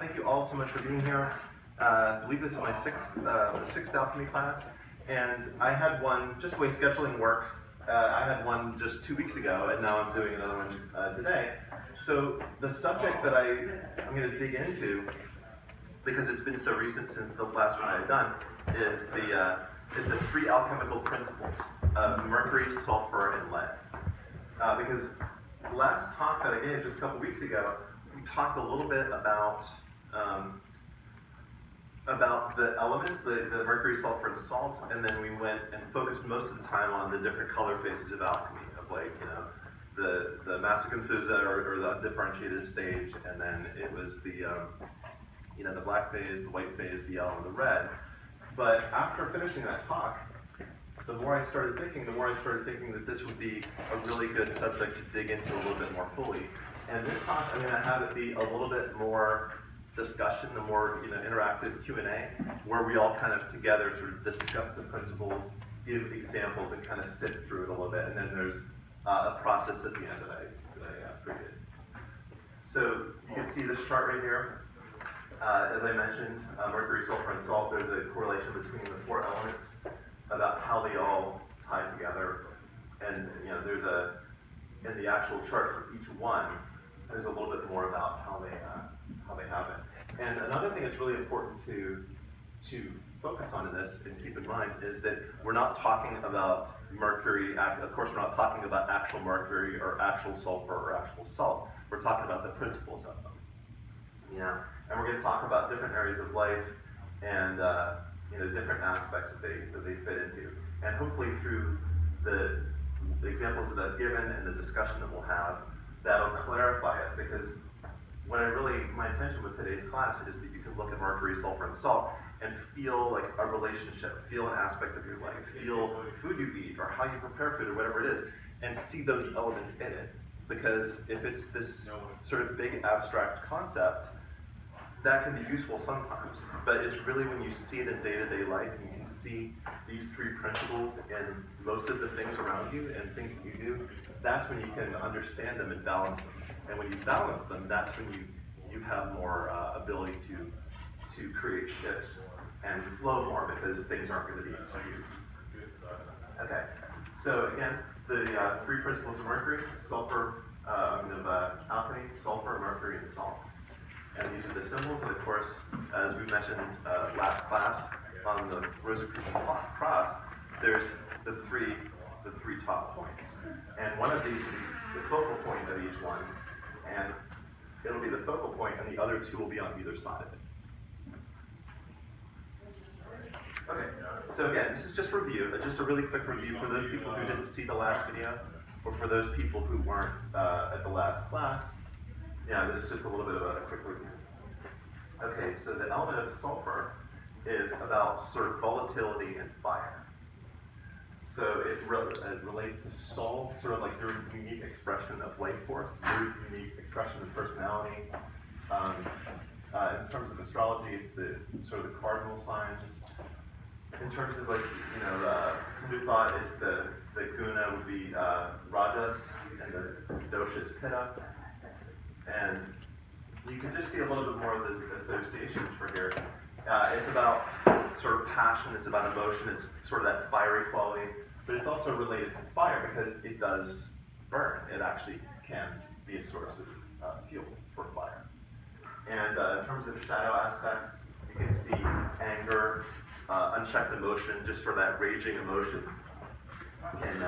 thank you all so much for being here. I believe this is my sixth alchemy class, and I had one, just the way scheduling works, I had one just 2 weeks ago, and now I'm doing another one today. So the subject that I'm going to dig into, because it's been so recent since the last one I had done, is the three alchemical principles of mercury, sulfur, and lead. Because the last talk that I gave just a couple weeks ago, we talked a little bit about the elements, the mercury, sulfur, and salt, and then we went and focused most of the time on the different color phases of alchemy, of the massa confusa or the undifferentiated stage, and then it was the black phase, the white phase, the yellow, and the red. But after finishing that talk, the more I started thinking that this would be a really good subject to dig into a little bit more fully. And this talk, I'm going to have it be a little bit more discussion, a more interactive Q&A, where we all kind of together sort of discuss the principles, give examples, and kind of sift through it a little bit. And then there's a process at the end that I created. So you can see this chart right here. As I mentioned, mercury, sulfur, and salt, there's a correlation between the four elements about how they all tie together. And there's in the actual chart for each one, there's a little bit more about how they happen. And another thing that's really important to focus on in this and keep in mind is that we're not talking about mercury. Of course, we're not talking about actual mercury or actual sulfur or actual salt. We're talking about the principles of them. And we're going to talk about different areas of life and different aspects that they fit into. And hopefully through the examples that I've given and the discussion that we'll have, that'll clarify it. Because my intention with today's class is that you can look at mercury, sulfur, and salt and feel like a relationship, feel an aspect of your life, feel food you eat or how you prepare food or whatever it is, and see those elements in it. Because if it's this sort of big abstract concept, that can be useful sometimes, but it's really when you see it in day-to-day life and you can see these three principles in most of the things around you and things that you do, that's when you can understand them and balance them. And when you balance them, that's when you have more ability to create shifts and flow more because things aren't going to be skewed. Okay, so again, the three principles of mercury, sulfur, alchemy, sulfur, mercury, and salt. And these are the symbols, and of course, as we mentioned last class, on the Rosicrucian cross, there's the three top points. And one of these will be the focal point of each one, and it'll be the focal point, and the other two will be on either side of it. Okay, so again, this is just review, just a really quick review for those people who didn't see the last video, or for those people who weren't at the last class. This is just a little bit of a quick review. Okay, so the element of sulfur is about sort of volatility and fire. So it relates to soul, sort of like your unique expression of life force, your unique expression of personality. In terms of astrology, it's the sort of the cardinal signs. In terms of Hindu thought, it's the guna would be rajas, and the dosha is pitta. And you can just see a little bit more of those associations for here. It's about sort of passion, it's about emotion, it's sort of that fiery quality, but it's also related to fire because it does burn. It actually can be a source of fuel for fire. And in terms of shadow aspects, you can see anger, unchecked emotion, just sort of that raging emotion can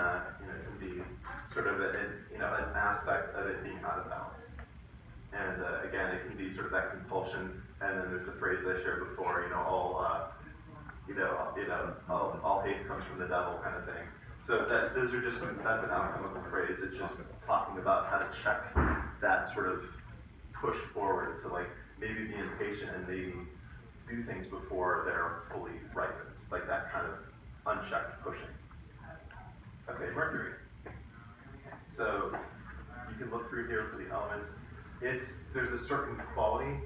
be sort of an aspect of it being out of balance. And again, it can be sort of that compulsion. And then there's the phrase that I shared before, all haste comes from the devil kind of thing. So that's an alchemical phrase. It's just talking about how to check that sort of push forward to maybe be impatient and maybe do things before they're fully ripened, like that kind of unchecked pushing. Okay, mercury. So you can look through here for the elements. There's a certain quality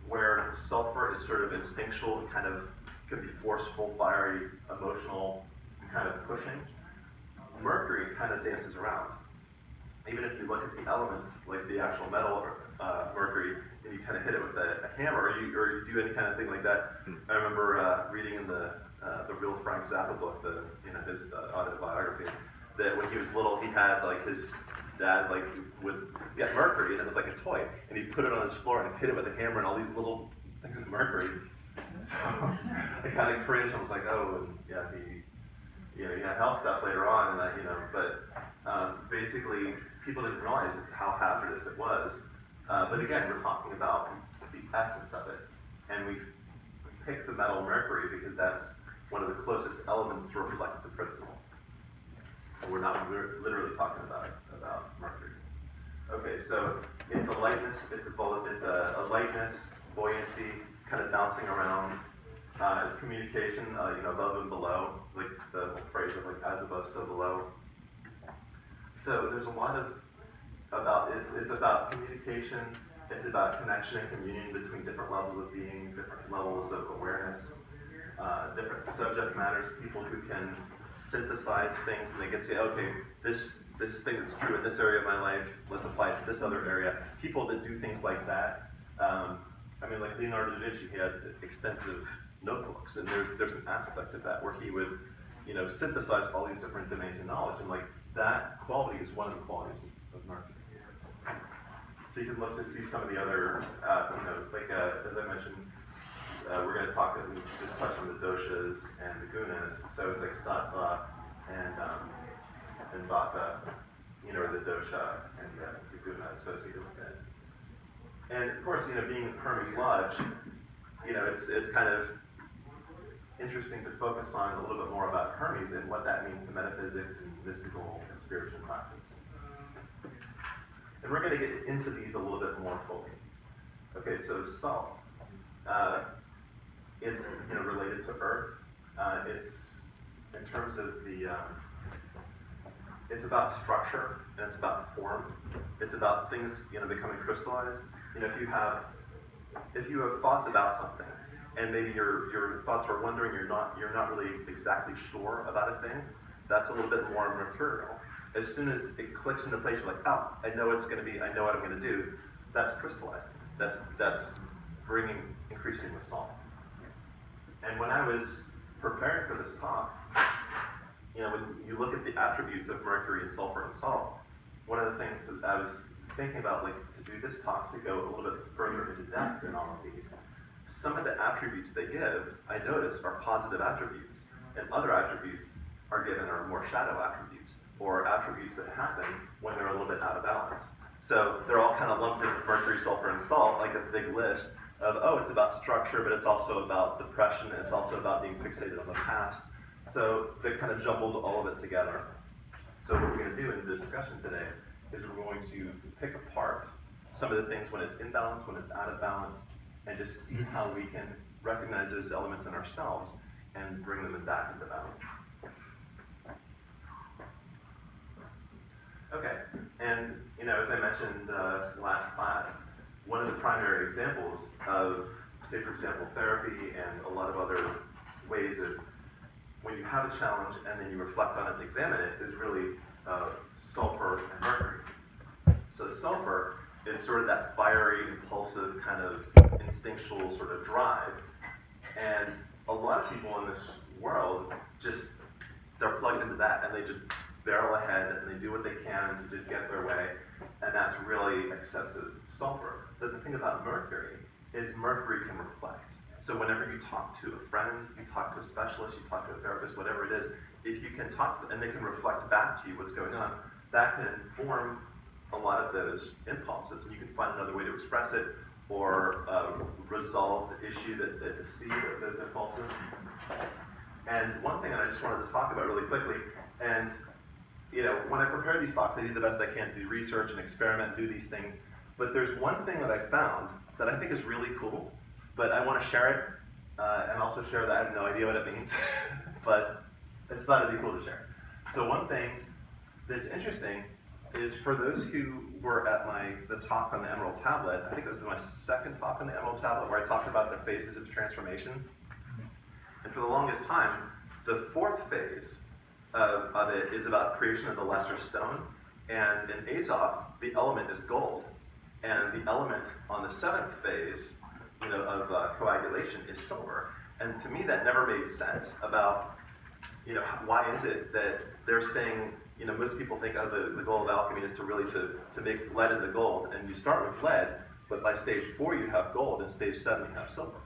where sulfur is sort of instinctual, and kind of can be forceful, fiery, emotional, and kind of pushing. Mercury kind of dances around. Even if you look at the elements, like the actual metal mercury, and you kind kind of hit it with a hammer, or you do any kind of thing like that. I remember reading in the real Frank Zappa book, his autobiography, that when he was little, he had like his dad would get Mercury, and it was like a toy, and he'd put it on his floor and hit it with a hammer and all these little things of Mercury. So I kind of cringed. I was like, oh, and yeah, he had health stuff later on, and but basically people didn't realize how hazardous it was. But again, we're talking about the essence of it, and we picked the metal mercury because that's one of the closest elements to reflect the principle. And we're literally talking about mercury. Okay, so it's a lightness, it's a lightness, buoyancy, kind of bouncing around. It's communication, above and below, like the phrase of like as above, so below. So there's a lot it's about communication, it's about connection and communion between different levels of being, different levels of awareness, different subject matters, people who can synthesize things and they can say, okay, this thing that's true in this area of my life, let's apply it to this other area. People that do things like that, like Leonardo da Vinci, he had extensive notebooks, and there's an aspect of that where he would, synthesize all these different domains of knowledge, and like that quality is one of the qualities of Mercury. So you can look to see some of the other, as I mentioned, we're going to just touch on the doshas and the gunas. So it's like sattva and vata, or the dosha and the guna associated with it. And of course, being Hermes Lodge, it's kind of interesting to focus on a little bit more about Hermes and what that means to metaphysics and mystical and spiritual practice. And we're going to get into these a little bit more fully. Okay, so salt. It's related to earth. It's in terms of it's about structure and it's about form. It's about things becoming crystallized. If you have thoughts about something, and maybe your thoughts are wondering, you're not really exactly sure about a thing, that's a little bit more mercurial. As soon as it clicks into place, you're like, oh, I know what I'm going to do. That's crystallizing. That's increasing the salt. And when I was preparing for this talk, when you look at the attributes of mercury and sulfur and salt, one of the things that I was thinking about, like to do this talk, to go a little bit further into depth in all of these, some of the attributes they give, I notice, are positive attributes, and other attributes are given are more shadow attributes, or attributes that happen when they're a little bit out of balance. So they're all kind of lumped into mercury, sulfur, and salt, like a big list of, it's about structure, but it's also about depression, and it's also about being fixated on the past. So they kind of jumbled all of it together. So what we're going to do in the discussion today is we're going to pick apart some of the things when it's in balance, when it's out of balance, and just see how we can recognize those elements in ourselves and bring them back into balance. Okay, and as I mentioned last class, one of the primary examples of, say for example, therapy and a lot of other ways of when you have a challenge and then you reflect on it and examine it is really sulfur and mercury. So sulfur is sort of that fiery, impulsive, kind of instinctual sort of drive. And a lot of people in this world they're plugged into that and they just barrel ahead and they do what they can to just get their way, and that's really excessive sulfur. But the thing about mercury is mercury can reflect. So whenever you talk to a friend, you talk to a specialist, you talk to a therapist, whatever it is, if you can talk to them and they can reflect back to you what's going on, that can inform a lot of those impulses, and you can find another way to express it or resolve the issue that's at the seed of those impulses. And one thing that I just wanted to talk about really quickly, and when I prepare these talks, I do the best I can to do research and experiment and do these things, but there's one thing that I found that I think is really cool, but I want to share it, and also share that I have no idea what it means, but I just thought it'd be cool to share. So one thing that's interesting is for those who were at the talk on the Emerald Tablet, I think it was my second talk on the Emerald Tablet where I talked about the phases of transformation. And for the longest time, the fourth phase of it is about creation of the lesser stone. And in Aesop, the element is gold. And the element on the 7th phase, of coagulation is silver. And to me, that never made sense about, why is it that they're saying, most people think, the goal of alchemy is to make lead into gold, and you start with lead, but by stage 4 you have gold, and stage 7 you have silver.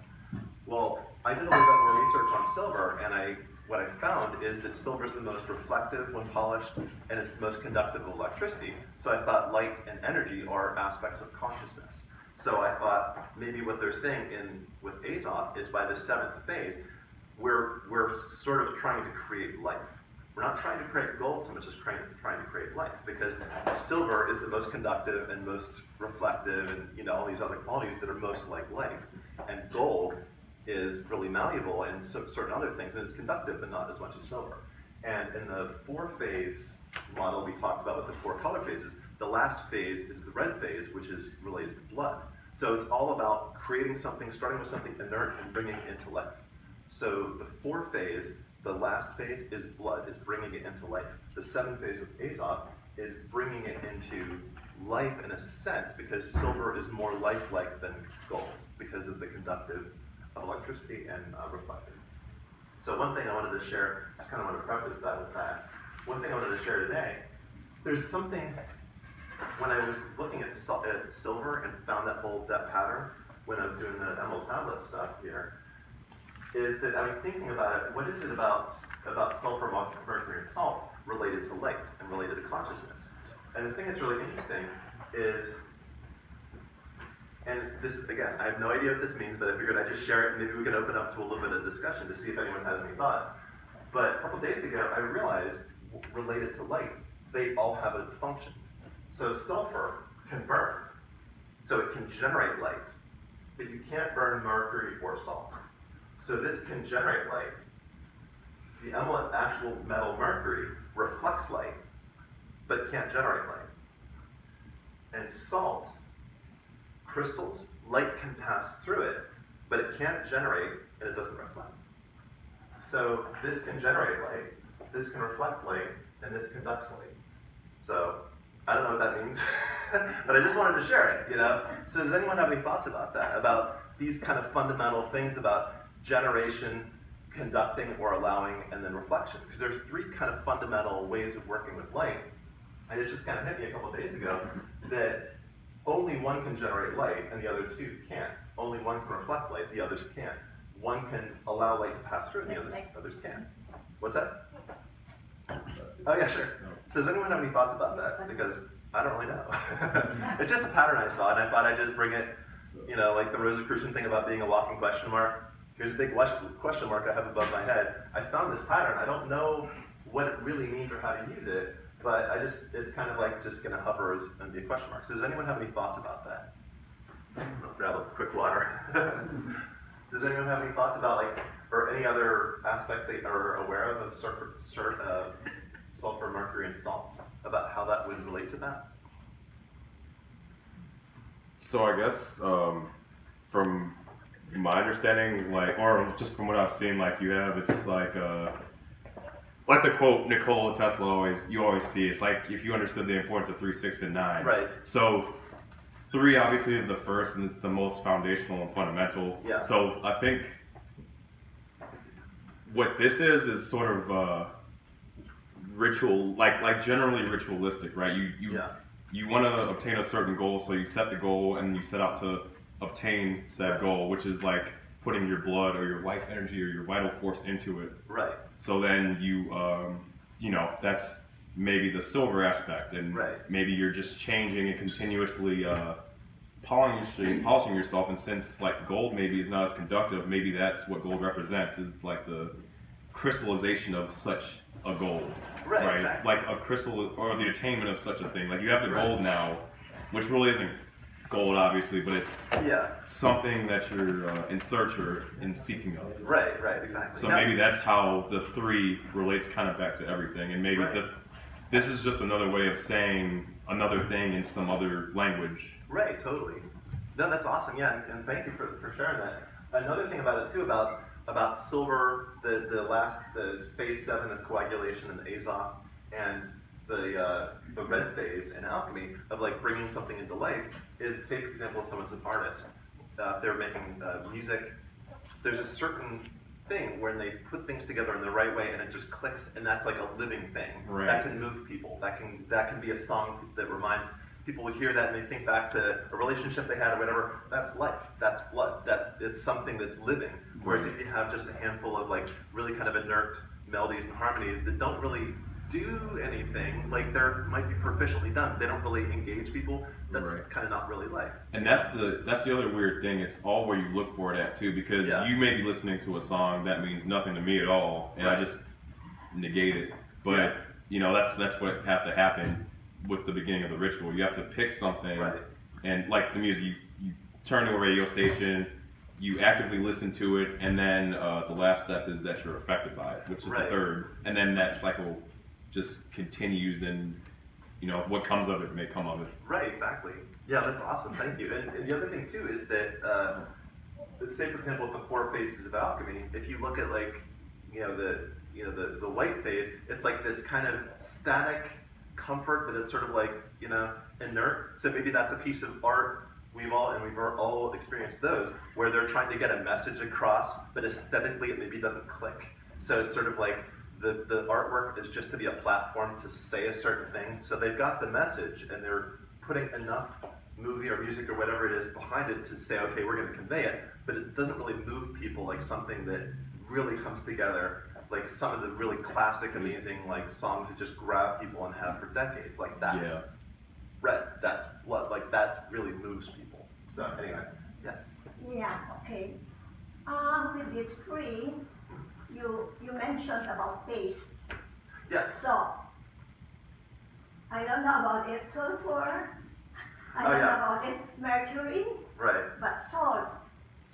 Well, I did a little bit more research on silver, and what I found is that silver is the most reflective when polished, and it's the most conductive of electricity. So I thought light and energy are aspects of consciousness. So I thought maybe what they're saying with Azoth is by the 7th phase, we're sort of trying to create life. We're not trying to create gold so much as trying to create life, because silver is the most conductive and most reflective, and all these other qualities that are most like life. And gold is really malleable and certain other things, and it's conductive, but not as much as silver. And in the 4-phase model we talked about with the 4 color phases, the last phase is the red phase, which is related to blood. So it's all about creating something, starting with something inert and bringing it into life. So the 4th phase, the last phase, is blood, it's bringing it into life. The 7th phase with Azoth is bringing it into life in a sense, because silver is more lifelike than gold, because of the conductive of electricity and reflective. So one thing I wanted to share, just kind of want to preface that with that. One thing I wanted to share today, there's something, when I was looking at silver and found that pattern, when I was doing the emerald tablet stuff here, is that I was thinking about it, what is it about sulfur, mercury, and salt related to light and related to consciousness? And the thing that's really interesting is, and this, again, I have no idea what this means, but I figured I'd just share it, and maybe we can open up to a little bit of discussion to see if anyone has any thoughts. But a couple days ago, I realized, related to light, they all have a function. So sulfur can burn, so it can generate light, but you can't burn mercury or salt. So this can generate light. The actual metal mercury reflects light, but can't generate light. And salt, crystals, light can pass through it, but it can't generate, and it doesn't reflect. So this can generate light, this can reflect light, and this conducts light. So I don't know what that means, but I just wanted to share it, So does anyone have any thoughts about that, about these kind of fundamental things about generation, conducting or allowing, and then reflection? Because there's 3 kind of fundamental ways of working with light. And it just kind of hit me a couple of days ago that only one can generate light and the other 2 can't. Only one can reflect light, the others can't. One can allow light to pass through and the others can't. What's that? Oh yeah, sure. So does anyone have any thoughts about that? Because I don't really know. It's just a pattern I saw, and I thought I'd just bring it, like the Rosicrucian thing about being a walking question mark. Here's a big question mark I have above my head. I found this pattern. I don't know what it really means or how to use it, but it's kind of like just going to hover and be a question mark. So does anyone have any thoughts about that? I'll grab a quick water. Does anyone have any thoughts about, or any other aspects they are aware of sulfur, mercury, and salt, about how that would relate to that? So I guess from my understanding, or just from what I've seen, it's like the quote Nikola Tesla you always see. It's like if you understood the importance of 3, 6, and 9. Right. So 3 obviously is the first, and it's the most foundational and fundamental. Yeah. So I think what this is sort of ritual, generally ritualistic, right? You want to obtain a certain goal, so you set the goal and you set out to obtain said goal, which is like putting your blood or your life energy or your vital force into it. Right. So then you, that's maybe the silver aspect, and maybe you're just changing and continuously polishing yourself. And since gold maybe is not as conductive, maybe that's what gold represents, is the crystallization of such a goal. Right. Exactly. Like a crystal, or the attainment of such a thing. Like you have the gold now, which really isn't gold, obviously, but it's something that you're in search or in seeking of. Right, exactly. So maybe that's how the 3 relates kind of back to everything, and maybe this is just another way of saying another thing in some other language. Right, totally. No, that's awesome. Yeah, and thank you for sharing that. Another thing about it too, about silver, the phase 7 of coagulation and Azoth, and the red phase in alchemy of like bringing something into life is, say for example, if someone's an artist, if they're making music, there's a certain thing when they put things together in the right way and it just clicks, and that's like a living thing that can move people. That can be a song that reminds people would hear that and they think back to a relationship they had or whatever. That's life. That's blood. It's something that's living. Whereas if you have just a handful of like really kind of inert melodies and harmonies that don't really do anything, like they might be proficiently done, they don't really engage people, that's kind of not really life. And that's the other weird thing, it's all where you look for it at too, because you may be listening to a song that means nothing to me at all, and I just negate it. But you know, that's what has to happen with the beginning of the ritual. You have to pick something, and like the music, you turn to a radio station, you actively listen to it, and then the last step is that you're affected by it, which is the third, and then that cycle just continues, and you know what comes of it may come of it. Right, exactly. Yeah, that's awesome. Thank you. And the other thing too is that, say for example, with the 4 phases of alchemy, if you look at like, the white phase, it's like this kind of static comfort, but it's sort of like inert. So maybe that's a piece of art we've all experienced those where they're trying to get a message across, but aesthetically it maybe doesn't click. So it's sort of like the artwork is just to be a platform to say a certain thing. So they've got the message and they're putting enough movie or music or whatever it is behind it to say, okay, we're going to convey it, but it doesn't really move people like something that really comes together, like some of the really classic, amazing like songs that just grab people and have for decades. Like that's red, that's blood, like that really moves people. So anyway, yes. Yeah, okay. With this 3, you mentioned about taste. Yes. So, I don't know about it, sulfur. I don't know about it, mercury. Right. But salt,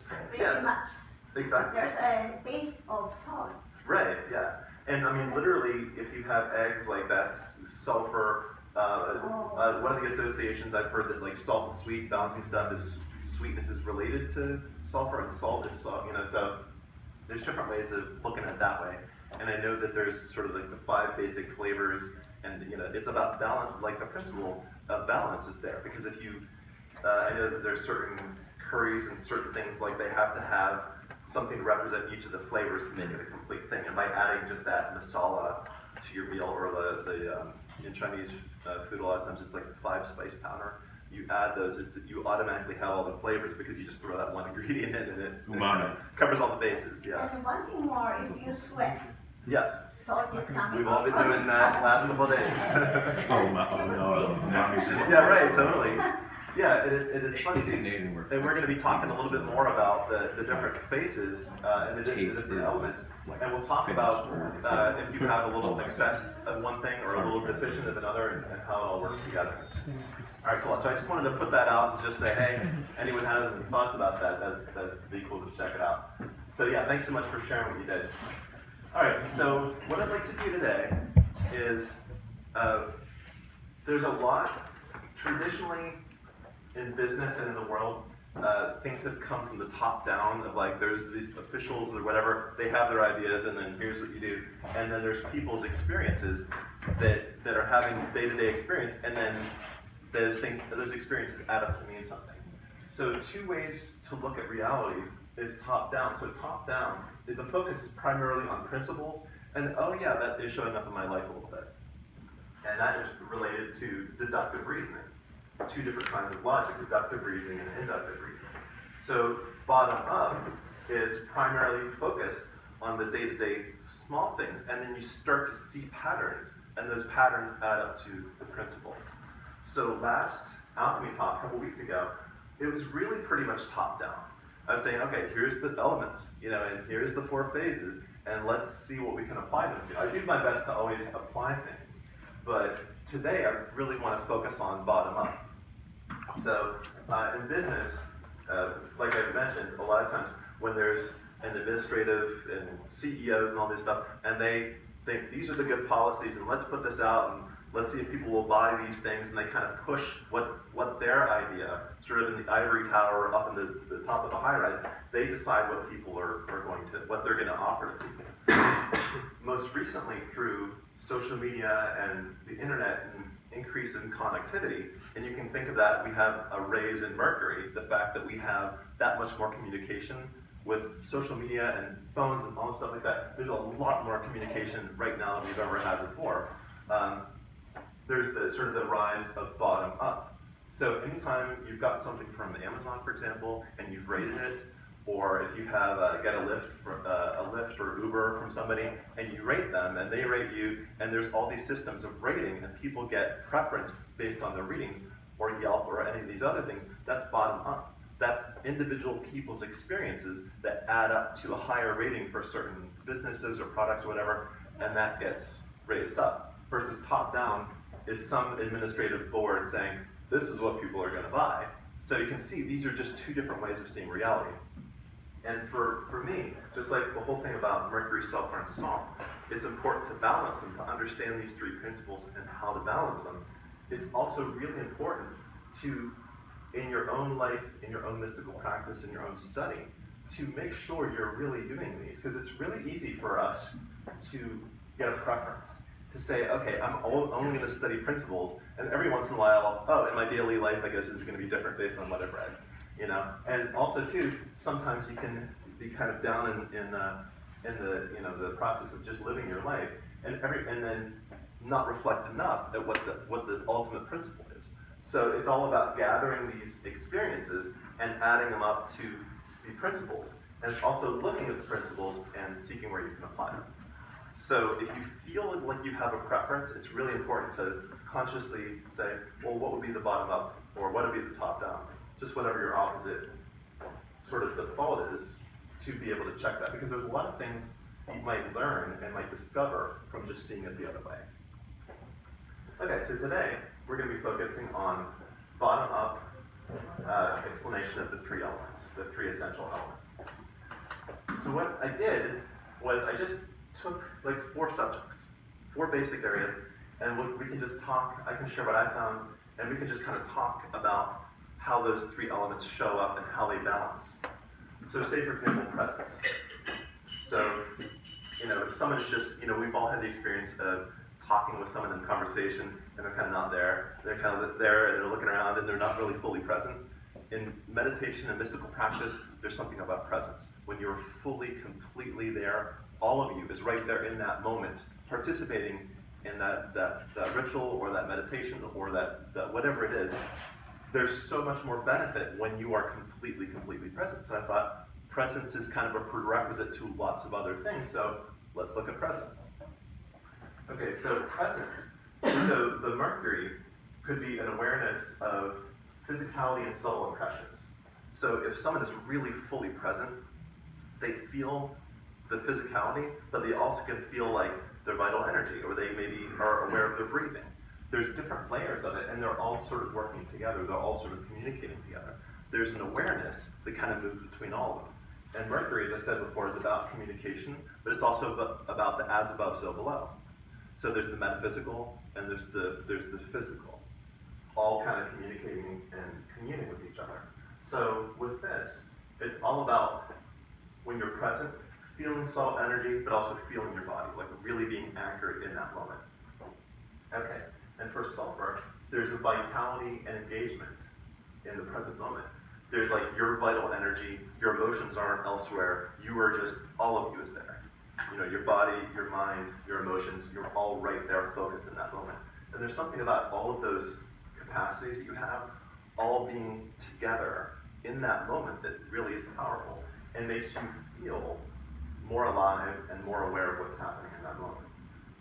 pretty much. Exactly. There's a taste of salt. Right, yeah. And I mean, literally, if you have eggs, like that's sulfur. One of the associations I've heard that like salt and sweet balancing stuff is sweetness is related to sulfur, and salt is salt. So there's different ways of looking at it that way. And I know that there's sort of like the 5 basic flavors, and it's about balance. Like the principle of balance is there, because if you, I know that there's certain curries and certain things like they have to have something to represent each of the flavors to make it a complete thing. And by adding just that masala to your meal, or in Chinese food a lot of times it's like the 5-spice powder. You add those, you automatically have all the flavors because you just throw that one ingredient in and it covers all the bases. Yeah. And one thing more, if you sweat. Yes. Salt is coming. We've all been doing that last couple of days. Yeah, right, totally. Yeah, it's funny. And we're going to be talking a little bit more about the different phases and the different elements. And we'll talk about if you have a little excess of one thing or a little deficient of another, and how it all works together. All right, cool. So I just wanted to put that out and just say, hey, anyone has any thoughts about that'd be cool to check it out. So yeah, thanks so much for sharing what you did. All right, so what I'd like to do today is, there's a lot, traditionally, in business and in the world, things have come from the top down of like, there's these officials or whatever, they have their ideas and then here's what you do. And then there's people's experiences that are having day-to-day experience, and then those experiences add up to mean something. So 2 ways to look at reality is top down. So top down, the focus is primarily on principles, and oh yeah, that is showing up in my life a little bit. And that is related to deductive reasoning. 2 different kinds of logic, deductive reasoning and inductive reasoning. So bottom up is primarily focused on the day-to-day small things, and then you start to see patterns, and those patterns add up to the principles. So last alchemy talk, a couple weeks ago, it was really pretty much top down. I was saying, okay, here's the elements, and here's the 4 phases, and let's see what we can apply them to. I do my best to always apply things, but today I really want to focus on bottom up. So in business, like I mentioned, a lot of times when there's an administrative and CEOs and all this stuff, and they think these are the good policies, and let's put this out, and Let's see if people will buy these things, and they kind of push what their idea, sort of in the ivory tower up in the top of the high rise, they decide what people are going to, what they're going to offer to people. Most recently, through social media and the internet and increase in connectivity, and you can think of that, we have a raise in Mercury, the fact that we have that much more communication with social media and phones and all this stuff like that. There's a lot more communication right now than we've ever had before. There's the sort of the rise of bottom up. So anytime you've got something from Amazon, for example, and you've rated it, or if you have get a Lyft or Uber from somebody, and you rate them, and they rate you, and there's all these systems of rating, and people get preference based on their ratings, or Yelp, or any of these other things, that's bottom up. That's individual people's experiences that add up to a higher rating for certain businesses or products or whatever, and that gets raised up. Versus top down is some administrative board saying, this is what people are going to buy. So you can see these are just two different ways of seeing reality. And for me, just like the whole thing about Mercury, Sulfur, and Salt, it's important to balance them, to understand these three principles and how to balance them. It's also really important to, in your own life, in your own mystical practice, in your own study, to make sure you're really doing these. Because it's really easy for us to get a preference, to say, okay, I'm only going to study principles, and every once in a while, oh, in my daily life, I guess it's going to be different based on what I've read. You know, and also too, sometimes you can be kind of down in the process of just living your life, and then not reflect enough at what the ultimate principle is. So it's all about gathering these experiences and adding them up to the principles, and it's also looking at the principles and seeking where you can apply them. So if you feel like you have a preference, it's really important to consciously say, well, what would be the bottom up, or what would be the top down? Just whatever your opposite sort of default is, to be able to check that. Because there's a lot of things you might learn and might discover from just seeing it the other way. Okay, so today we're going to be focusing on bottom-up explanation of the three elements, the three essential elements. So what I did was I just took like 4 subjects, 4 basic areas, and we can just talk, I can share what I found, and we can just kind of talk about how those 3 elements show up and how they balance. So say, for example, presence. So, you know, if someone is just, you know, we've all had the experience of talking with someone in conversation and they're kind of not there. They're kind of there and they're looking around and they're not really fully present. In meditation and mystical practice, there's something about presence. When you're fully, completely there, all of you is right there in that moment, participating in that ritual or that meditation or that whatever it is. There's so much more benefit when you are completely present. So I thought presence is kind of a prerequisite to lots of other things, so let's look at presence. Okay, so presence. So the Mercury could be an awareness of physicality and subtle impressions. So if someone is really fully present, they feel the physicality, but they also can feel like their vital energy, or they maybe are aware of their breathing. There's different layers of it, and they're all sort of working together. They're all sort of communicating together. There's an awareness that kind of moves between all of them. And Mercury, as I said before, is about communication, but it's also about the as above, so below. So there's the metaphysical, and there's the physical, all kind of communicating and communing with each other. So with this, it's all about when you're present, feeling subtle energy, but also feeling your body, like really being accurate in that moment. Okay. And for Sulfur, there's a vitality and engagement in the present moment. There's like your vital energy, your emotions aren't elsewhere, you are just, all of you is there. You know, your body, your mind, your emotions, you're all right there focused in that moment. And there's something about all of those capacities that you have, all being together in that moment that really is powerful and makes you feel more alive and more aware of what's happening in that moment.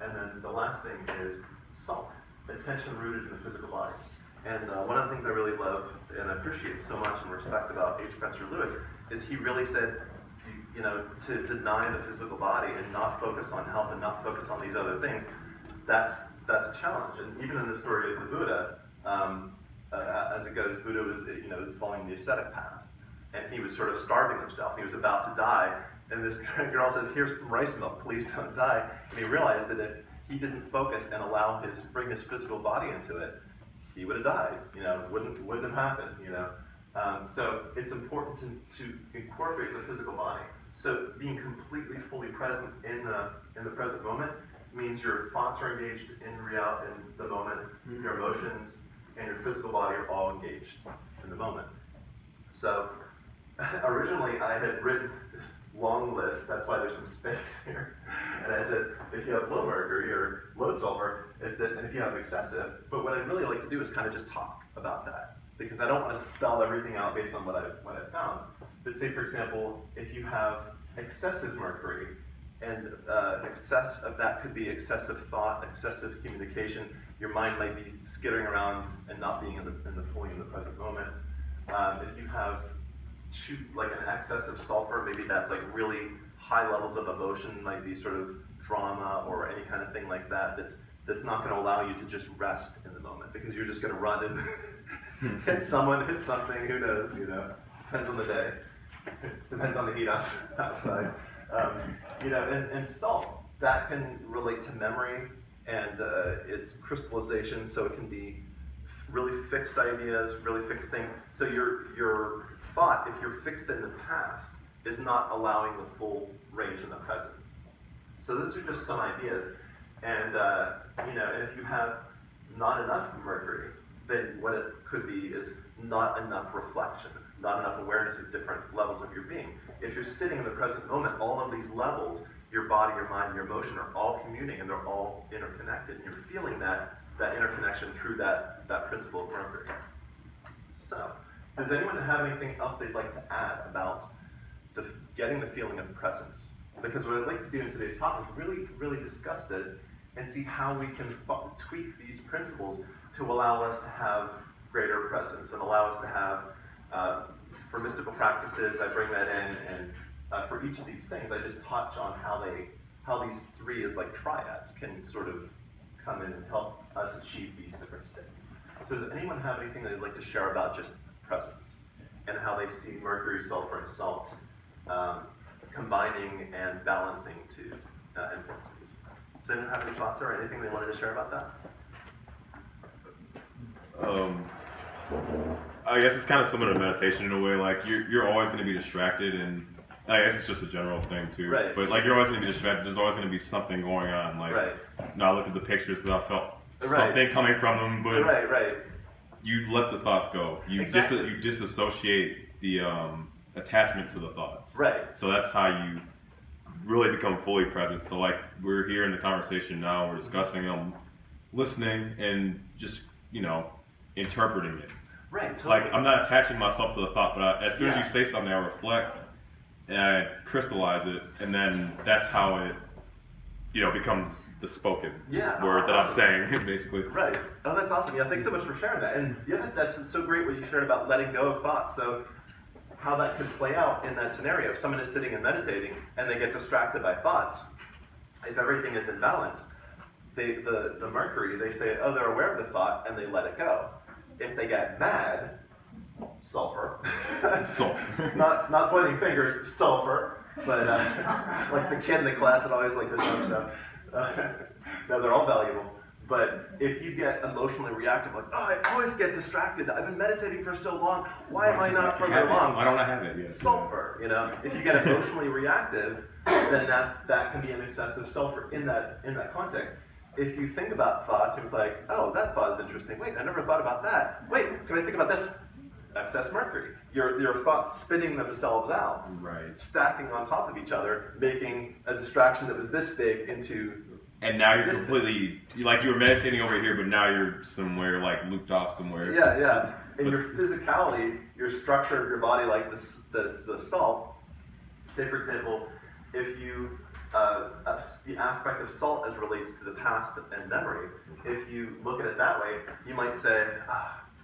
And then the last thing is salt. Attention rooted in the physical body. And one of the things I really love and appreciate so much and respect about H. Spencer Lewis is he really said, you know, to deny the physical body and not focus on health and not focus on these other things, that's a challenge. And even in the story of the Buddha, as it goes, Buddha was, you know, following the ascetic path, and he was sort of starving himself. He was about to die, and this girl said, "Here's some rice milk, please don't die." And he realized that if he didn't focus and bring his physical body into it, he would have died. Wouldn't have happened. So it's important to incorporate the physical body. So being completely fully present in the present moment means your thoughts are engaged in the moment, your emotions and your physical body are all engaged in the moment. So originally I had written this long list, that's why there's some space here. And I said, if you have low mercury or low sulfur, it's this, and if you have excessive. But what I'd really like to do is kind of just talk about that, because I don't want to spell everything out based on what I've found. But say, for example, if you have excessive mercury, and excess of that could be excessive thought, excessive communication. Your mind might be skittering around and not being fully in the present moment. If you have like an excess of sulfur, maybe that's like really high levels of emotion, might be sort of drama or any kind of thing like that. That's not going to allow you to just rest in the moment, because you're just going to run and hit someone, hit something. Who knows? Depends on the day. Depends on the heat outside. And salt, that can relate to memory and its crystallization, so it can be really fixed ideas, really fixed things. So your thought, if you're fixed in the past, is not allowing the full range in the present. So those are just some ideas. And if you have not enough mercury, then what it could be is not enough reflection, not enough awareness of different levels of your being. If you're sitting in the present moment, all of these levels, your body, your mind, your emotion, are all communing and they're all interconnected. And you're feeling that interconnection through that principle of Mercury. So, does anyone have anything else they'd like to add about getting the feeling of presence? Because what I'd like to do in today's talk is really, really discuss this and see how we can tweak these principles to allow us to have greater presence and allow us to have, for mystical practices, I bring that in, and for each of these things, I just touch on how these three as like triads can sort of come in and help us achieve these different states. So does anyone have anything they'd like to share about just presence and how they see mercury, sulfur, and salt combining and balancing to influences? Does anyone have any thoughts or anything they wanted to share about that? I guess it's kind of similar to meditation in a way. Like you're always going to be distracted, and I guess it's just a general thing too. Right. But like you're always going to be distracted. There's always going to be something going on. Like now I look at the pictures because I felt something coming from them, but you let the thoughts go. You you disassociate the attachment to the thoughts. Right. So that's how you really become fully present. So like we're here in the conversation now, we're discussing them, listening, and just interpreting it. Right. Totally. Like I'm not attaching myself to the thought, but as soon as you say something, I reflect and I crystallize it, and then that's how it becomes the spoken word that I'm saying, basically. Right. Oh, that's awesome. Yeah, thanks so much for sharing that. And that's so great what you shared about letting go of thoughts. So how that could play out in that scenario. If someone is sitting and meditating and they get distracted by thoughts, if everything is in balance, the mercury, they say, oh, they're aware of the thought and they let it go. If they get mad, sulfur. Sulfur. not pointing fingers, sulfur. But like the kid in the class that always like this kind of stuff. No, they're all valuable. But if you get emotionally reactive, like, oh, I always get distracted. I've been meditating for so long. Why am I not further along? Why don't I have it yet? Sulfur. If you get emotionally reactive, then that can be an excessive sulfur in that context. If you think about thoughts, you're like, oh, that thought is interesting. Wait, I never thought about that. Wait, can I think about this? Excess mercury. Your thoughts spinning themselves out, stacking on top of each other, making a distraction that was this big into. And now you're completely, like you were meditating over here, but now you're somewhere like looped off somewhere. Yeah. And your physicality, your structure of your body, like the salt. Say, for example, if you the aspect of salt as relates to the past and memory, if you look at it that way, you might say,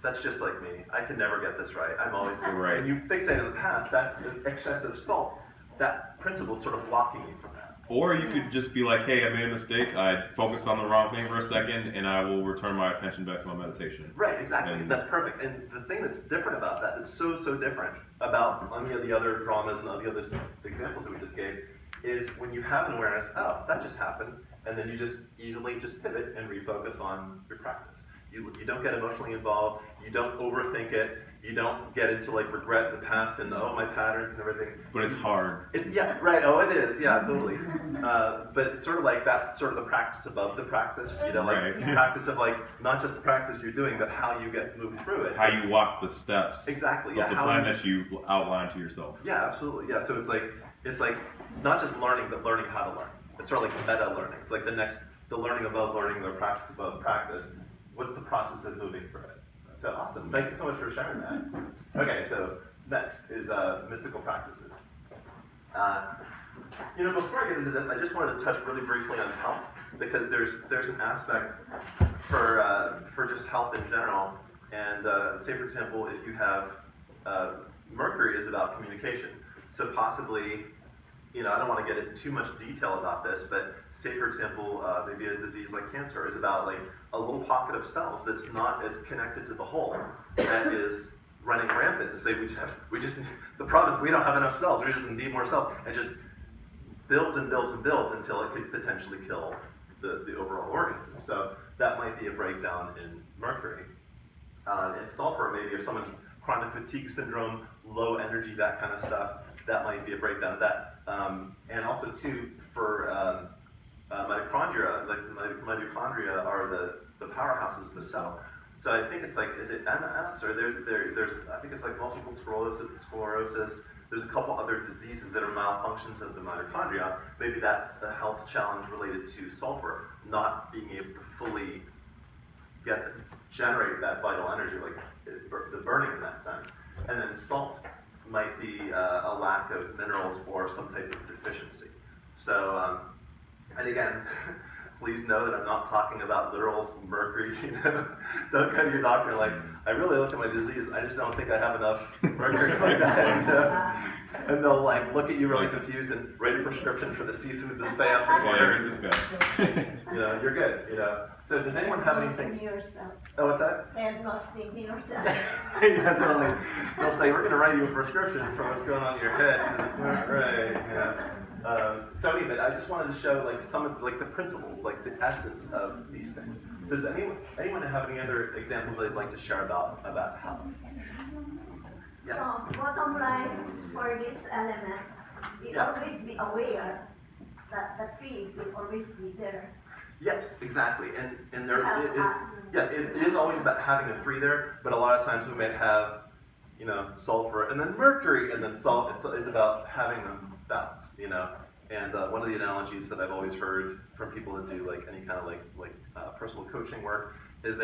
that's just like me. I can never get this right. I'm always doing right. And you fixate on the past, that's the excessive salt. That principle is sort of blocking you from that. Or you could just be like, hey, I made a mistake. I focused on the wrong thing for a second, and I will return my attention back to my meditation. Right, exactly. And that's perfect. And the thing that's different about that, that's so different about any of the other dramas and all the other examples that we just gave, is when you have an awareness, oh, that just happened, and then you just easily just pivot and refocus on your practice. You don't get emotionally involved, you don't overthink it, you don't get into like regret the past and my patterns and everything. But it's hard. It's right. Oh, it is. Yeah, totally. But it's sort of like that's sort of the practice above the practice. You know, like right. practice of like not just the practice you're doing, but how you get moved through it. How you walk the steps. Exactly. Of Yeah. the plan that you outline to yourself. Yeah, absolutely. Yeah. So it's like not just learning, but learning how to learn. It's sort of like meta learning. It's like the learning above learning, the practice above practice. What's the process of moving through it? So awesome. Thank you so much for sharing that. Okay, so next is mystical practices. Before I get into this, I just wanted to touch really briefly on health, because there's an aspect for just health in general. And say, for example, if you have Mercury is about communication. So possibly, I don't want to get into too much detail about this, but say, for example, maybe a disease like cancer is about like a little pocket of cells that's not as connected to the whole, that is running rampant to say the problem is we don't have enough cells, we just need more cells, and just builds and builds and builds until it could potentially kill the overall organism. So that might be a breakdown in Mercury. In Sulfur, maybe if someone's chronic fatigue syndrome, low energy, that kind of stuff, that might be a breakdown of that. And also too, for mitochondria, like mitochondria are the powerhouses of the cell. So I think it's like, is it MS, or there's I think it's like multiple sclerosis. There's a couple other diseases that are malfunctions of the mitochondria. Maybe that's a health challenge related to sulfur, not being able to fully generate that vital energy, like the burning in that sense. And then salt might be a lack of minerals or some type of deficiency. So, and again, please know that I'm not talking about literal mercury. Don't go to your doctor like, I really looked at my disease, I just don't think I have enough mercury in my diet. And they'll like look at you really confused and write a prescription for the seafood buffet after dinner. This guy. You're good. So does anyone have anything? Oh, what's that? Diagnostic yourself. Yeah, totally. They'll say, we're going to write you a prescription for what's going on in your head because it's not right. So anyway, I just wanted to show like some of like the principles, like the essence of these things. So does anyone have any other examples they'd like to share about health? Yes. So bottom line for these elements, we always be aware that the tree will always be there. Yes, exactly. And there it is always about having a 3 there, but a lot of times we might have, sulfur and then mercury and then salt. It's about having them balanced, And one of the analogies that I've always heard from people that do like any kind of like personal coaching work is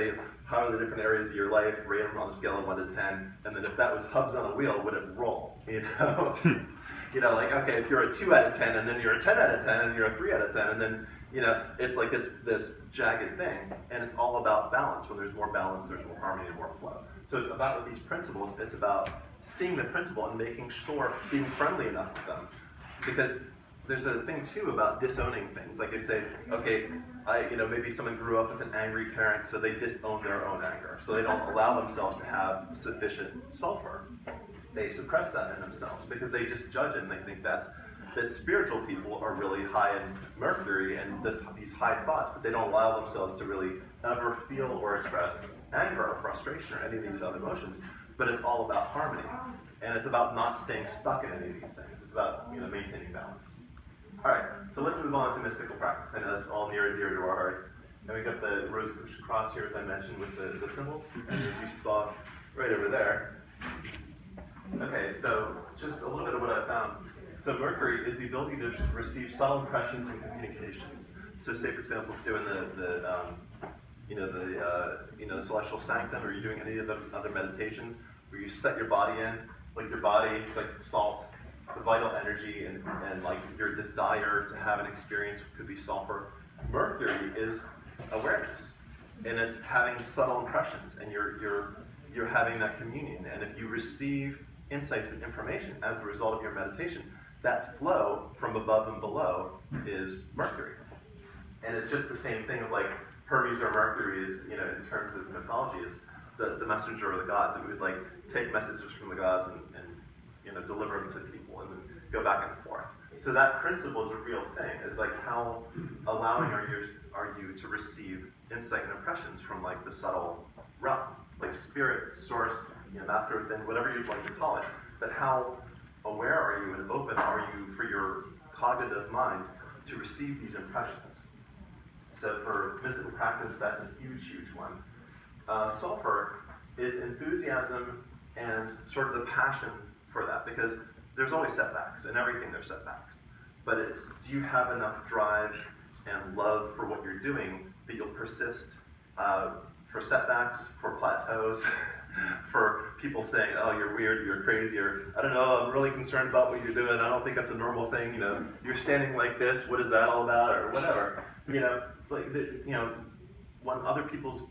how are the different areas of your life, rate them on a scale of 1 to 10, and then if that was hubs on a wheel, would it roll? Like, okay, if you're a 2 out of 10, and then you're a 10 out of 10, and you're a 3 out of 10, and then, it's like this jagged thing, and it's all about balance. When there's more balance, there's more harmony and more flow. So it's about these principles, it's about seeing the principle and making sure, being friendly enough with them. Because there's a thing too about disowning things. Like if say, okay, maybe someone grew up with an angry parent, so they disown their own anger. So they don't allow themselves to have sufficient sulfur. They suppress that in themselves because they just judge it and they think that spiritual people are really high in mercury and these high thoughts, but they don't allow themselves to really ever feel or express anger or frustration or any of these other emotions. But it's all about harmony. And it's about not staying stuck in any of these things. It's about maintaining balance. All right, so let's move on to mystical practice. I know that's all near and dear to our hearts. And we got the Rosicrucian cross here, as I mentioned, with the symbols. And as you saw right over there. Okay, so just a little bit of what I found. So Mercury is the ability to receive subtle impressions and communications. So say, for example, if you're doing the celestial sanctum, or you're doing any of the other meditations where you set your body in, like your body, it's like salt, the vital energy and like your desire to have an experience could be sulfur. Mercury is awareness, and it's having subtle impressions, and you're having that communion. And if you receive insights and information as a result of your meditation, that flow from above and below is Mercury. And it's just the same thing of like Hermes or Mercury is, in terms of mythology, is the messenger of the gods. It would like take messages from the gods and deliver them to people and then go back and forth. So that principle is a real thing. It's like how allowing are you to receive insight and impressions from like the subtle realm, like spirit, source, master within, whatever you'd like to call it. But how aware are you and open are you for your cognitive mind to receive these impressions? So for mystical practice, that's a huge, huge one. Sulfur is enthusiasm and sort of the passion for that, because there's always setbacks. In everything there's setbacks. But it's, do you have enough drive and love for what you're doing that you'll persist for setbacks, for plateaus, for people saying, oh, you're weird, you're crazy, or I don't know, I'm really concerned about what you're doing, I don't think that's a normal thing, you're standing like this, what is that all about, or whatever. When other people's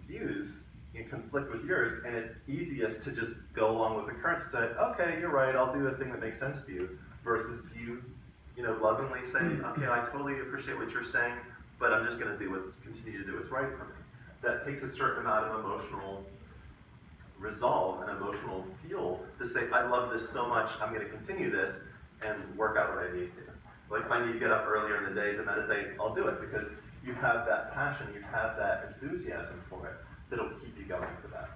views conflict with yours, and it's easiest to just go along with the current to say, okay, you're right, I'll do the thing that makes sense to you, versus you lovingly say, okay, I totally appreciate what you're saying, but I'm just going to continue to do what's right for me. That takes a certain amount of emotional resolve and emotional fuel to say, I love this so much, I'm going to continue this and work out what I need to. Like if I need to get up earlier in the day to meditate, I'll do it, because you have that passion, you have that enthusiasm for it that'll keep you going for that.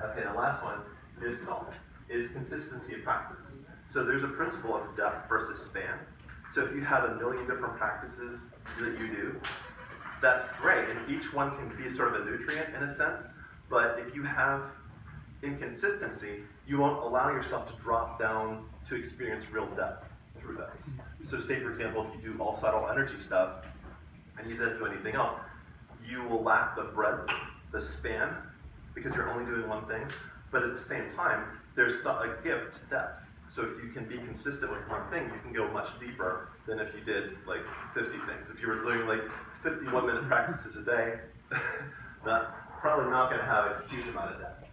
Okay, the last one is salt, is consistency of practice. So there's a principle of depth versus span. So if you have a million different practices that you do, that's great, and each one can be sort of a nutrient in a sense, but if you have inconsistency, you won't allow yourself to drop down to experience real depth through those. So say, for example, if you do all subtle energy stuff, and you don't do anything else, you will lack the breadth, the span, because you're only doing one thing, but at the same time, there's a gift to depth. So if you can be consistent with one thing, you can go much deeper than if you did like 50 things. If you were doing like 51-minute practices a day, probably not going to have a huge amount of depth.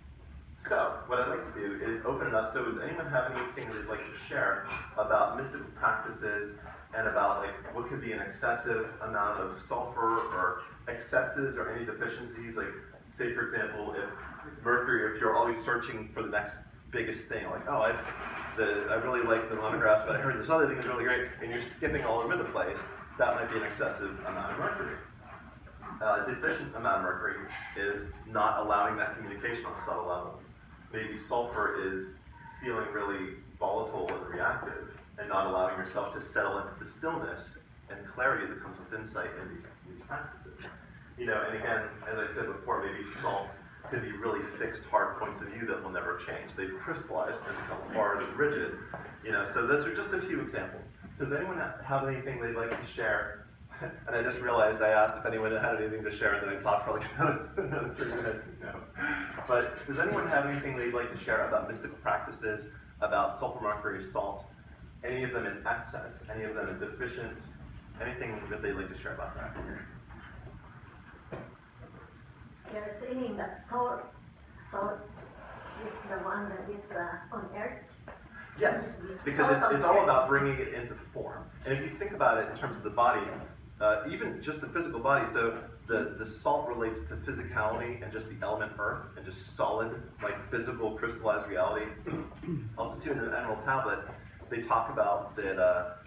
So what I'd like to do is open it up. So does anyone have anything they'd like to share about mystical practices and about like what could be an excessive amount of sulfur, or excesses or any deficiencies? Like say, for example, if Mercury, if you're always searching for the next biggest thing, like, oh, I really like the lemongrass, but I heard this other thing is really great, and you're skipping all over the place, that might be an excessive amount of Mercury. Deficient amount of Mercury is not allowing that communication on subtle levels. Maybe sulfur is feeling really volatile and reactive, and not allowing yourself to settle into the stillness and clarity that comes with insight in these practices. And again, as I said before, maybe salt could be really fixed, hard points of view that will never change. They've crystallized and become hard and rigid. So those are just a few examples. So does anyone have anything they'd like to share? And I just realized I asked if anyone had anything to share, and then I talked for like another 3 minutes. But does anyone have anything they'd like to share about mystical practices, about sulfur, mercury, salt? Any of them in excess? Any of them in deficient? Anything that they'd like to share about that? They're saying that salt is the one that is on earth. Yes, because it's all about bringing it into form. And if you think about it in terms of the body, even just the physical body, so the salt relates to physicality and just the element earth and just solid, like physical crystallized reality. Also too, in the Emerald Tablet, they talk about that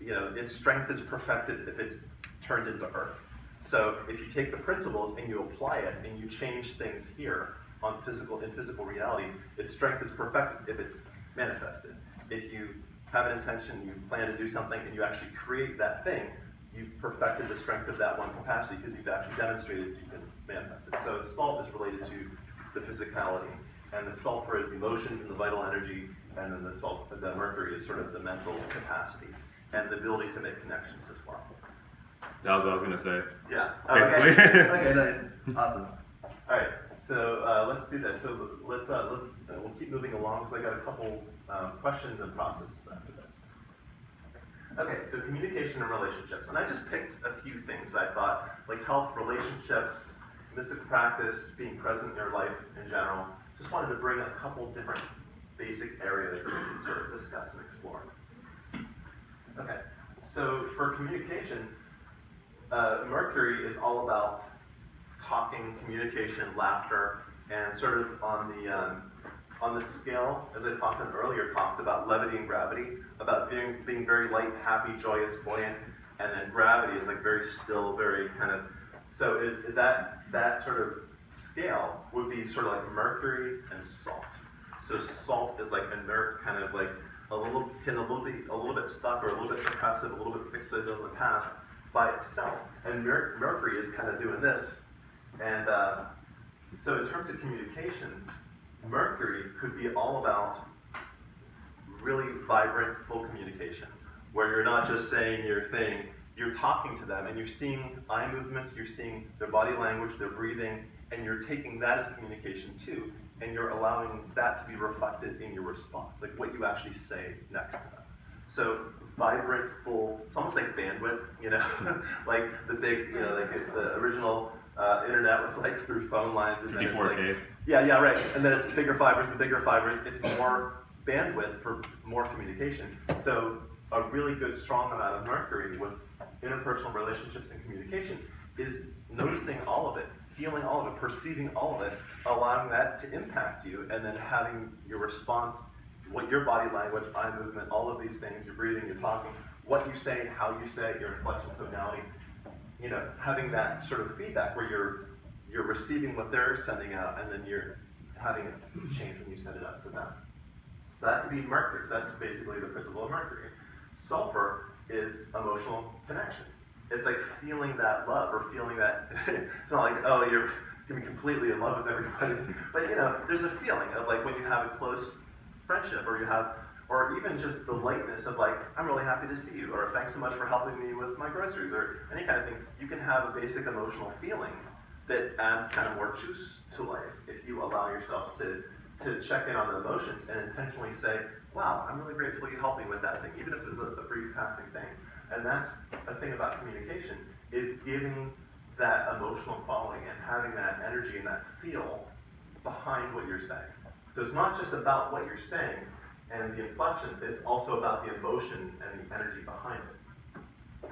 its strength is perfected if it's turned into earth. So if you take the principles and you apply it and you change things here in physical reality, its strength is perfected if it's manifested. If you have an intention, you plan to do something, and you actually create that thing, you've perfected the strength of that one capacity because you've actually demonstrated you can manifest it. So salt is related to the physicality, and the sulfur is the emotions and the vital energy, and then the mercury is sort of the mental capacity and the ability to make connections as well. That was what I was going to say. Yeah. Basically. Okay, nice. Awesome. All right. So let's do this. So we'll keep moving along because I got a couple questions and processes after this. Okay, so communication and relationships. And I just picked a few things that I thought, like health, relationships, mystical practice, being present in your life in general. Just wanted to bring a couple different basic areas that we can sort of discuss and explore. Okay, so for communication, Mercury is all about talking, communication, laughter, and sort of on on the scale, as I talked about earlier, talks about levity and gravity, about being very light, happy, joyous, buoyant, and then gravity is like very still, very kind of, so that sort of scale would be sort of like mercury and salt. So salt is like inert, kind of like a little bit stuck or a little bit depressive, a little bit fixated on the past by itself. And mercury is kind of doing this. And so in terms of communication, Mercury could be all about really vibrant, full communication, where you're not just saying your thing, you're talking to them and you're seeing eye movements, you're seeing their body language, their breathing, and you're taking that as communication too, and you're allowing that to be reflected in your response, like what you actually say next to them. So vibrant, full, it's almost like bandwidth, you know, like the big, you know, like if the original internet was like through phone lines and then it's like, yeah, right. And then it's bigger fibers and bigger fibers. It's more bandwidth for more communication. So a really good, strong amount of mercury with interpersonal relationships and communication is noticing all of it, feeling all of it, perceiving all of it, allowing that to impact you, and then having your response, what your body language, eye movement, all of these things, your breathing, your talking, what you say, how you say it, your inflection, tonality, you know, having that sort of feedback where you're receiving what they're sending out, and then you're having it change when you send it out to them. So that could be mercury. That's basically the principle of mercury. Sulfur is emotional connection. It's like feeling that love, or feeling that, it's not like, oh, you're going to be completely in love with everybody, but you know, there's a feeling of like when you have a close friendship, or you have, or even just the lightness of like, I'm really happy to see you, or thanks so much for helping me with my groceries, or any kind of thing. You can have a basic emotional feeling that adds kind of more juice to life if you allow yourself to check in on the emotions and intentionally say, wow, I'm really grateful you helped me with that thing, even if it's a brief passing thing. And that's a thing about communication, is giving that emotional quality and having that energy and that feel behind what you're saying. So it's not just about what you're saying and the inflection, it's also about the emotion and the energy behind it.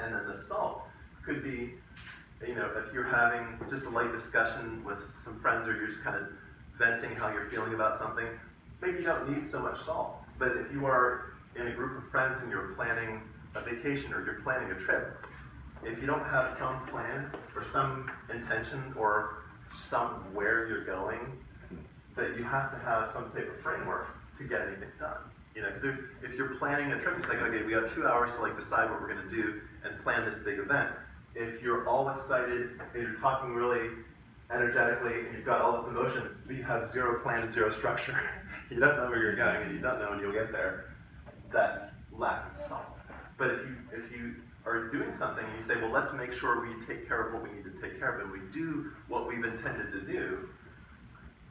And then the salt could be, you know, if you're having just a light discussion with some friends, or you're just kind of venting how you're feeling about something, maybe you don't need so much salt. But if you are in a group of friends and you're planning a vacation, or you're planning a trip, if you don't have some plan or some intention or somewhere you're going, that you have to have some type of framework to get anything done. You know, because if you're planning a trip, it's like, okay, we got 2 hours to like decide what we're going to do and plan this big event. If you're all excited and you're talking really energetically and you've got all this emotion, but you have zero plan and zero structure, you don't know where you're going and you don't know when you'll get there, that's lacking salt. But if you are doing something and you say, well, let's make sure we take care of what we need to take care of and we do what we've intended to do,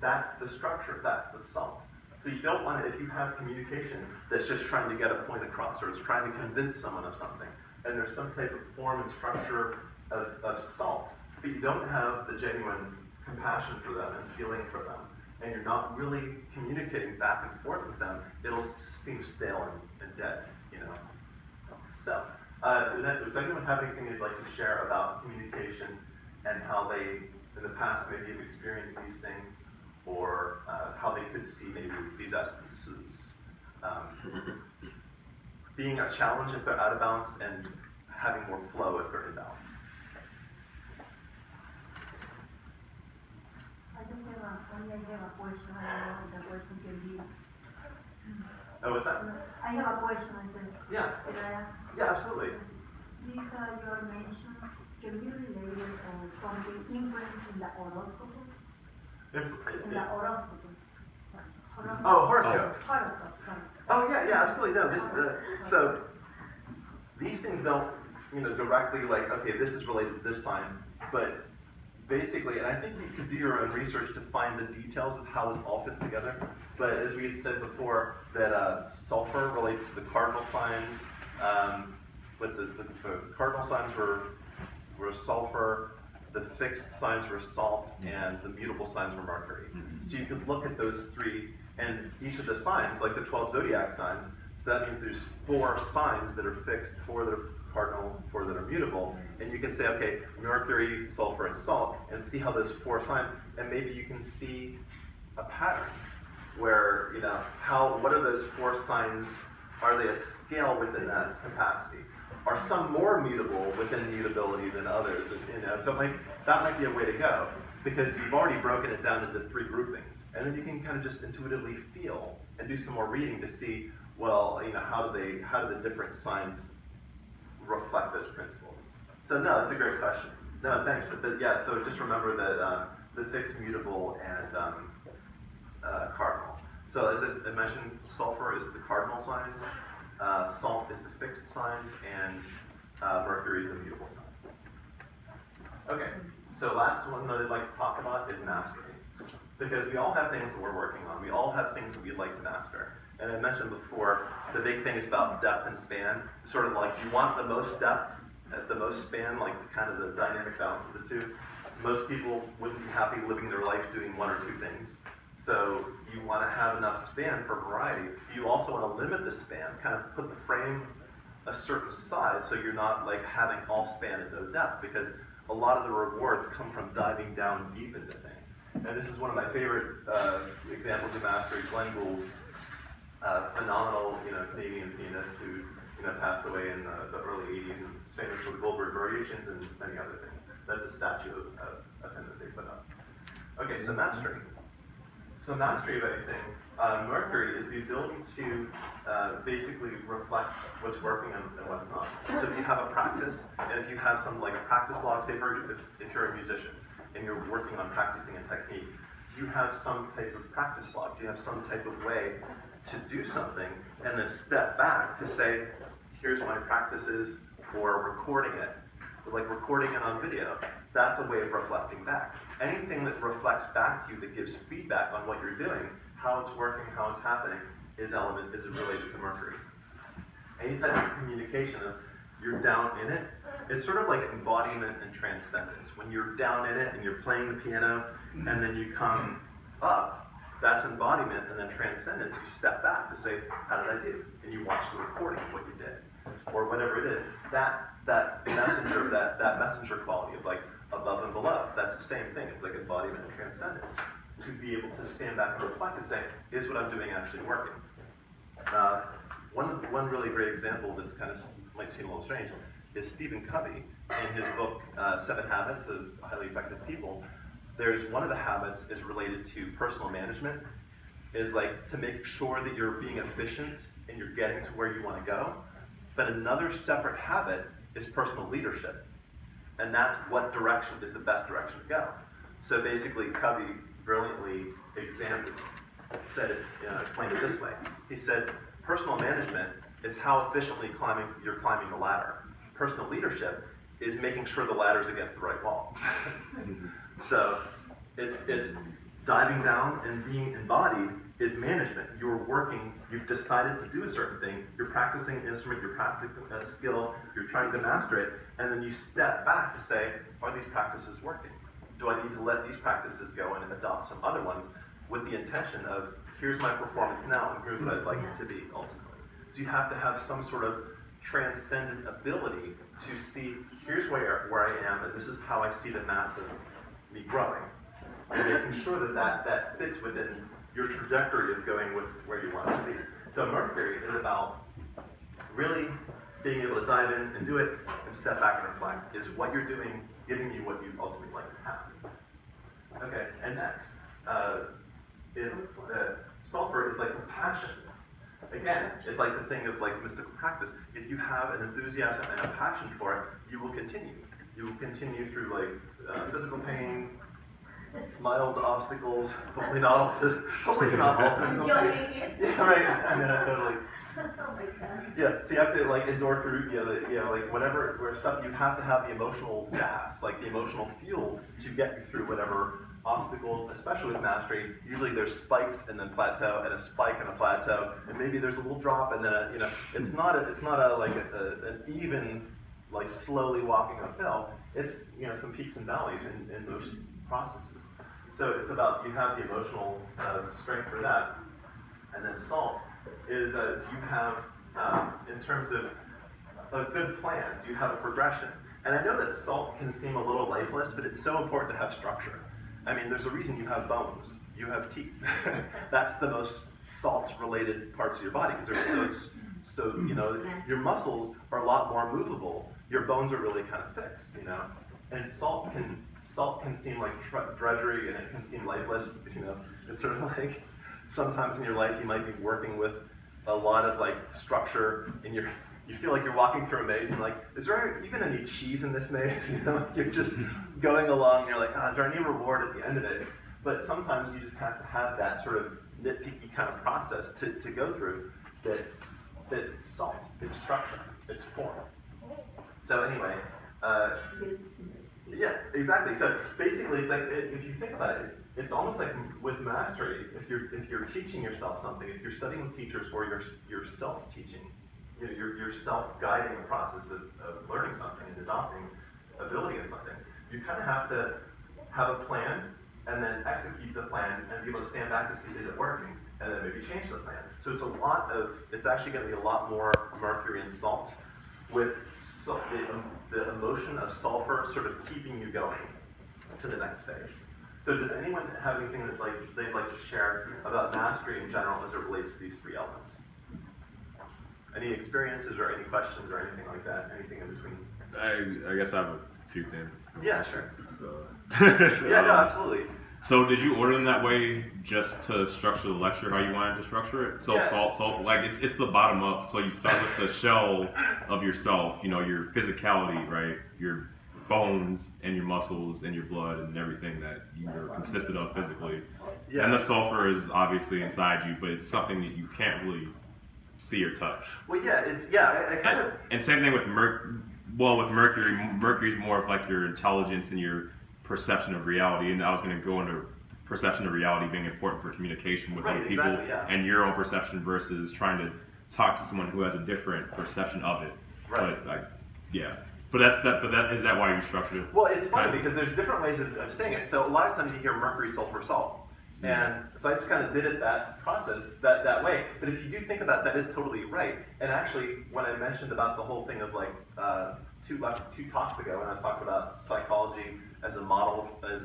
that's the structure, that's the salt. So you don't want to, if you have communication that's just trying to get a point across, or it's trying to convince someone of something, and there's some type of form and structure of salt, but you don't have the genuine compassion for them and feeling for them, and you're not really communicating back and forth with them, it'll seem stale and dead, you know. So, does anyone have anything they'd like to share about communication and how they, in the past, maybe have experienced these things, or how they could see maybe these essences being a challenge if they're out of balance, and having more flow if they're in balance? I have a question. I don't know if the question can be. Oh, what's that? I have a question. I said. Yeah. Can I ask? Yeah, absolutely. These your mention, can you relate it from the influence in the horoscope? In the horoscope. Oh, horoscope. Horoscope, sorry. Oh, yeah, absolutely. No, this so these things don't, you know, directly like, okay, this is related to this sign, but basically, and I think you could do your own research to find the details of how this all fits together. But as we had said before, that sulfur relates to the cardinal signs. The cardinal signs were sulfur, the fixed signs were salt, and the mutable signs were mercury. So you could look at those three, and each of the signs, like the 12 zodiac signs, so that means there's 4 signs that are fixed, 4 that are cardinal, 4 that are mutable, and you can say, okay, mercury, sulfur, and salt, and see how those 4 signs, and maybe you can see a pattern. where, you know, what are those force signs? Are they a scale within that capacity? Are some more mutable within mutability than others? You know, so that might be a way to go, because you've already broken it down into 3 groupings, and then you can kind of just intuitively feel and do some more reading to see, well, you know, how do the different signs reflect those principles? So no, that's a great question. No, thanks. But yeah, so just remember that the fixed, mutable, and cardinal. So as I mentioned, sulfur is the cardinal signs, salt is the fixed signs, and Mercury is the mutable signs. Okay, so last one that I'd like to talk about is mastery. Because we all have things that we're working on. We all have things that we'd like to master. And I mentioned before, the big thing is about depth and span. Sort of like you want the most depth at the most span, like kind of the dynamic balance of the two. Most people wouldn't be happy living their life doing 1 or 2 things. So you want to have enough span for variety. You also want to limit the span, kind of put the frame a certain size so you're not like having all span and no depth, because a lot of the rewards come from diving down deep into things. And this is one of my favorite examples of mastery. Glenn Gould, phenomenal, you know, Canadian pianist who, you know, passed away in the early 80s and is famous for the Goldberg Variations and many other things. That's a statue of him that they put up. Okay, so mastery. So mastery of anything, Mercury is the ability to basically reflect what's working and what's not. So if you have a practice, and if you have some like a practice log, say if you're a musician and you're working on practicing a technique, do you have some type of practice log? Do you have some type of way to do something and then step back to say, here's my practices for recording it, like recording it on video? That's a way of reflecting back. Anything that reflects back to you, that gives feedback on what you're doing, how it's working, how it's happening, is related to Mercury. Any type of communication of you're down in it, it's sort of like embodiment and transcendence. When you're down in it and you're playing the piano and then you come up, that's embodiment, and then transcendence, you step back to say, how did I do? And you watch the recording of what you did, or whatever it is. That messenger quality of like above and below, that's the same thing. It's like embodiment and transcendence. To be able to stand back and reflect and say, is what I'm doing actually working? One really great example that's kind of might seem a little strange is Stephen Covey in his book 7 Habits of Highly Effective People. There's one of the habits is related to personal management, is like to make sure that you're being efficient and you're getting to where you want to go. But another separate habit is personal leadership, and that's what direction is the best direction to go. So basically, Covey brilliantly explained it this way. He said, personal management is how efficiently you're climbing the ladder. Personal leadership is making sure the ladder's against the right wall. So it's diving down and being embodied is management. You're working, you've decided to do a certain thing, you're practicing an instrument, you're practicing a skill, you're trying to master it, and then you step back to say, are these practices working? Do I need to let these practices go and adopt some other ones with the intention of, here's my performance now, and here's what I'd like it to be ultimately. So you have to have some sort of transcendent ability to see, here's where I am, and this is how I see the math of me growing. And making sure that fits within your trajectory is going with where you want it to be. So Mercury is about really being able to dive in and do it and step back and reflect. Is what you're doing giving you what you ultimately like to have? Okay, and next is the sulfur is like the passion. Again, it's like the thing of like mystical practice. If you have an enthusiasm and a passion for it, you will continue. You will continue through like physical pain, mild obstacles, hopefully not all physical pain. Yeah, right. Yeah, totally. Oh my God. Yeah, so you have to like endure through, like where stuff, you have to have the emotional gas, like the emotional fuel to get you through whatever obstacles, especially with mastery. Usually there's spikes and then plateau, and a spike and a plateau, and maybe there's a little drop, and then it's not an even like slowly walking uphill. It's some peaks and valleys in those processes. So it's about you have the emotional strength for that, and then salt is do you have in terms of a good plan? Do you have a progression? And I know that salt can seem a little lifeless, but it's so important to have structure. I mean, there's a reason you have bones. you have teeth. That's the most salt-related parts of your body because they're so you know, your muscles are a lot more movable. Your bones are really kind of fixed, you know. And salt can seem like drudgery and it can seem lifeless, you know. It's sort of like sometimes in your life you might be working with a lot of like structure and you feel like you're walking through a maze and you're like, is there even any cheese in this maze? You know, you're just going along and you're like, is there any reward at the end of it? But sometimes you just have to have that sort of nitpicky kind of process to go through that's salt, it's structure, it's form. So anyway, yeah, exactly. So basically, it's like if you think about it, it's almost like with mastery. If you're teaching yourself something, if you're studying with teachers, or you're self-teaching, you're self-guiding the process of learning something and adopting ability in something. You kind of have to have a plan and then execute the plan and be able to stand back to see is it working, and then maybe change the plan. So it's actually going to be a lot more mercury and salt with the emotion of sulfur sort of keeping you going to the next phase. So does anyone have anything that they'd like to share about mastery in general as it relates to these three elements? Any experiences or any questions or anything like that? Anything in between? I guess I have a few things. Yeah, sure. Yeah, no, absolutely. So did you order them that way just to structure the lecture how you wanted to structure it? So yeah. salt, like it's the bottom up. So you start with the shell of yourself, you know, your physicality, right? Your bones and your muscles and your blood and everything that you're consisted of physically. Yeah. And the sulfur is obviously inside you, but it's something that you can't really see or touch. Well, yeah, I kind of. And same thing with with Mercury. Mercury's more of like your intelligence and your perception of reality, and I was going to go into perception of reality being important for communication with other people, exactly, yeah. And your own perception versus trying to talk to someone who has a different perception of it. Right. But is that why you structured it? Well, it's funny because there's different ways of saying it. So a lot of times you hear mercury, sulfur, salt. And so I just kind of did it that process that way. But if you do think about that, is totally right. And actually, when I mentioned about the whole thing of like two talks ago, when I was talking about psychology as a model, as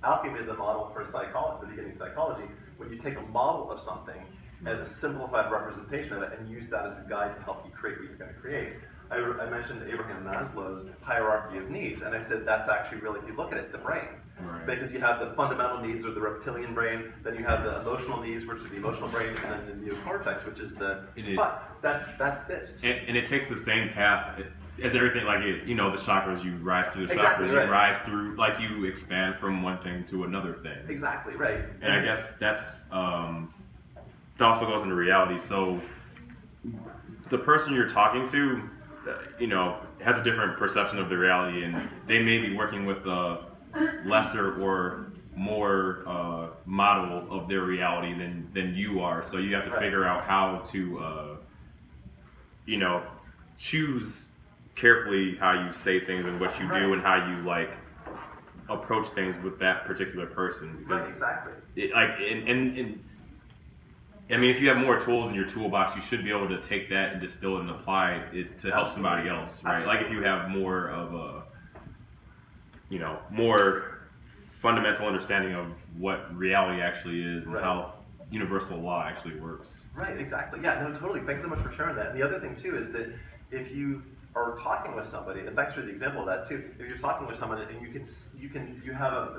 alchemy as a model for psychology, the beginning of psychology, when you take a model of something as a simplified representation of it and use that as a guide to help you create what you're going to create. I mentioned Abraham Maslow's hierarchy of needs, and I said that's actually really, if you look at it, the brain. Right. Because you have the fundamental needs, or the reptilian brain, then you have the emotional needs, which is the emotional brain, and then the neocortex, which is the. But that's this. And it takes the same path as everything, like you know, the chakras. You rise through the exactly, chakras. Right. You rise through, like you expand from one thing to another thing. Exactly right. And I guess that's it also goes into reality. So the person you're talking to, you know, has a different perception of the reality, and they may be working with a lesser or more model of their reality than you are. So you have to figure out how to, you know, choose carefully how you say things and what you do and how you like approach things with that particular person. Because exactly. I mean, if you have more tools in your toolbox, you should be able to take that and distill it and apply it to help somebody else, right? Like if you have more of a, you know, more fundamental understanding of what reality actually is and how universal law actually works. Right, exactly. Yeah, no, totally. Thanks so much for sharing that. And the other thing too is that if you are talking with somebody, and thanks for the example of that too. If you're talking with someone and you have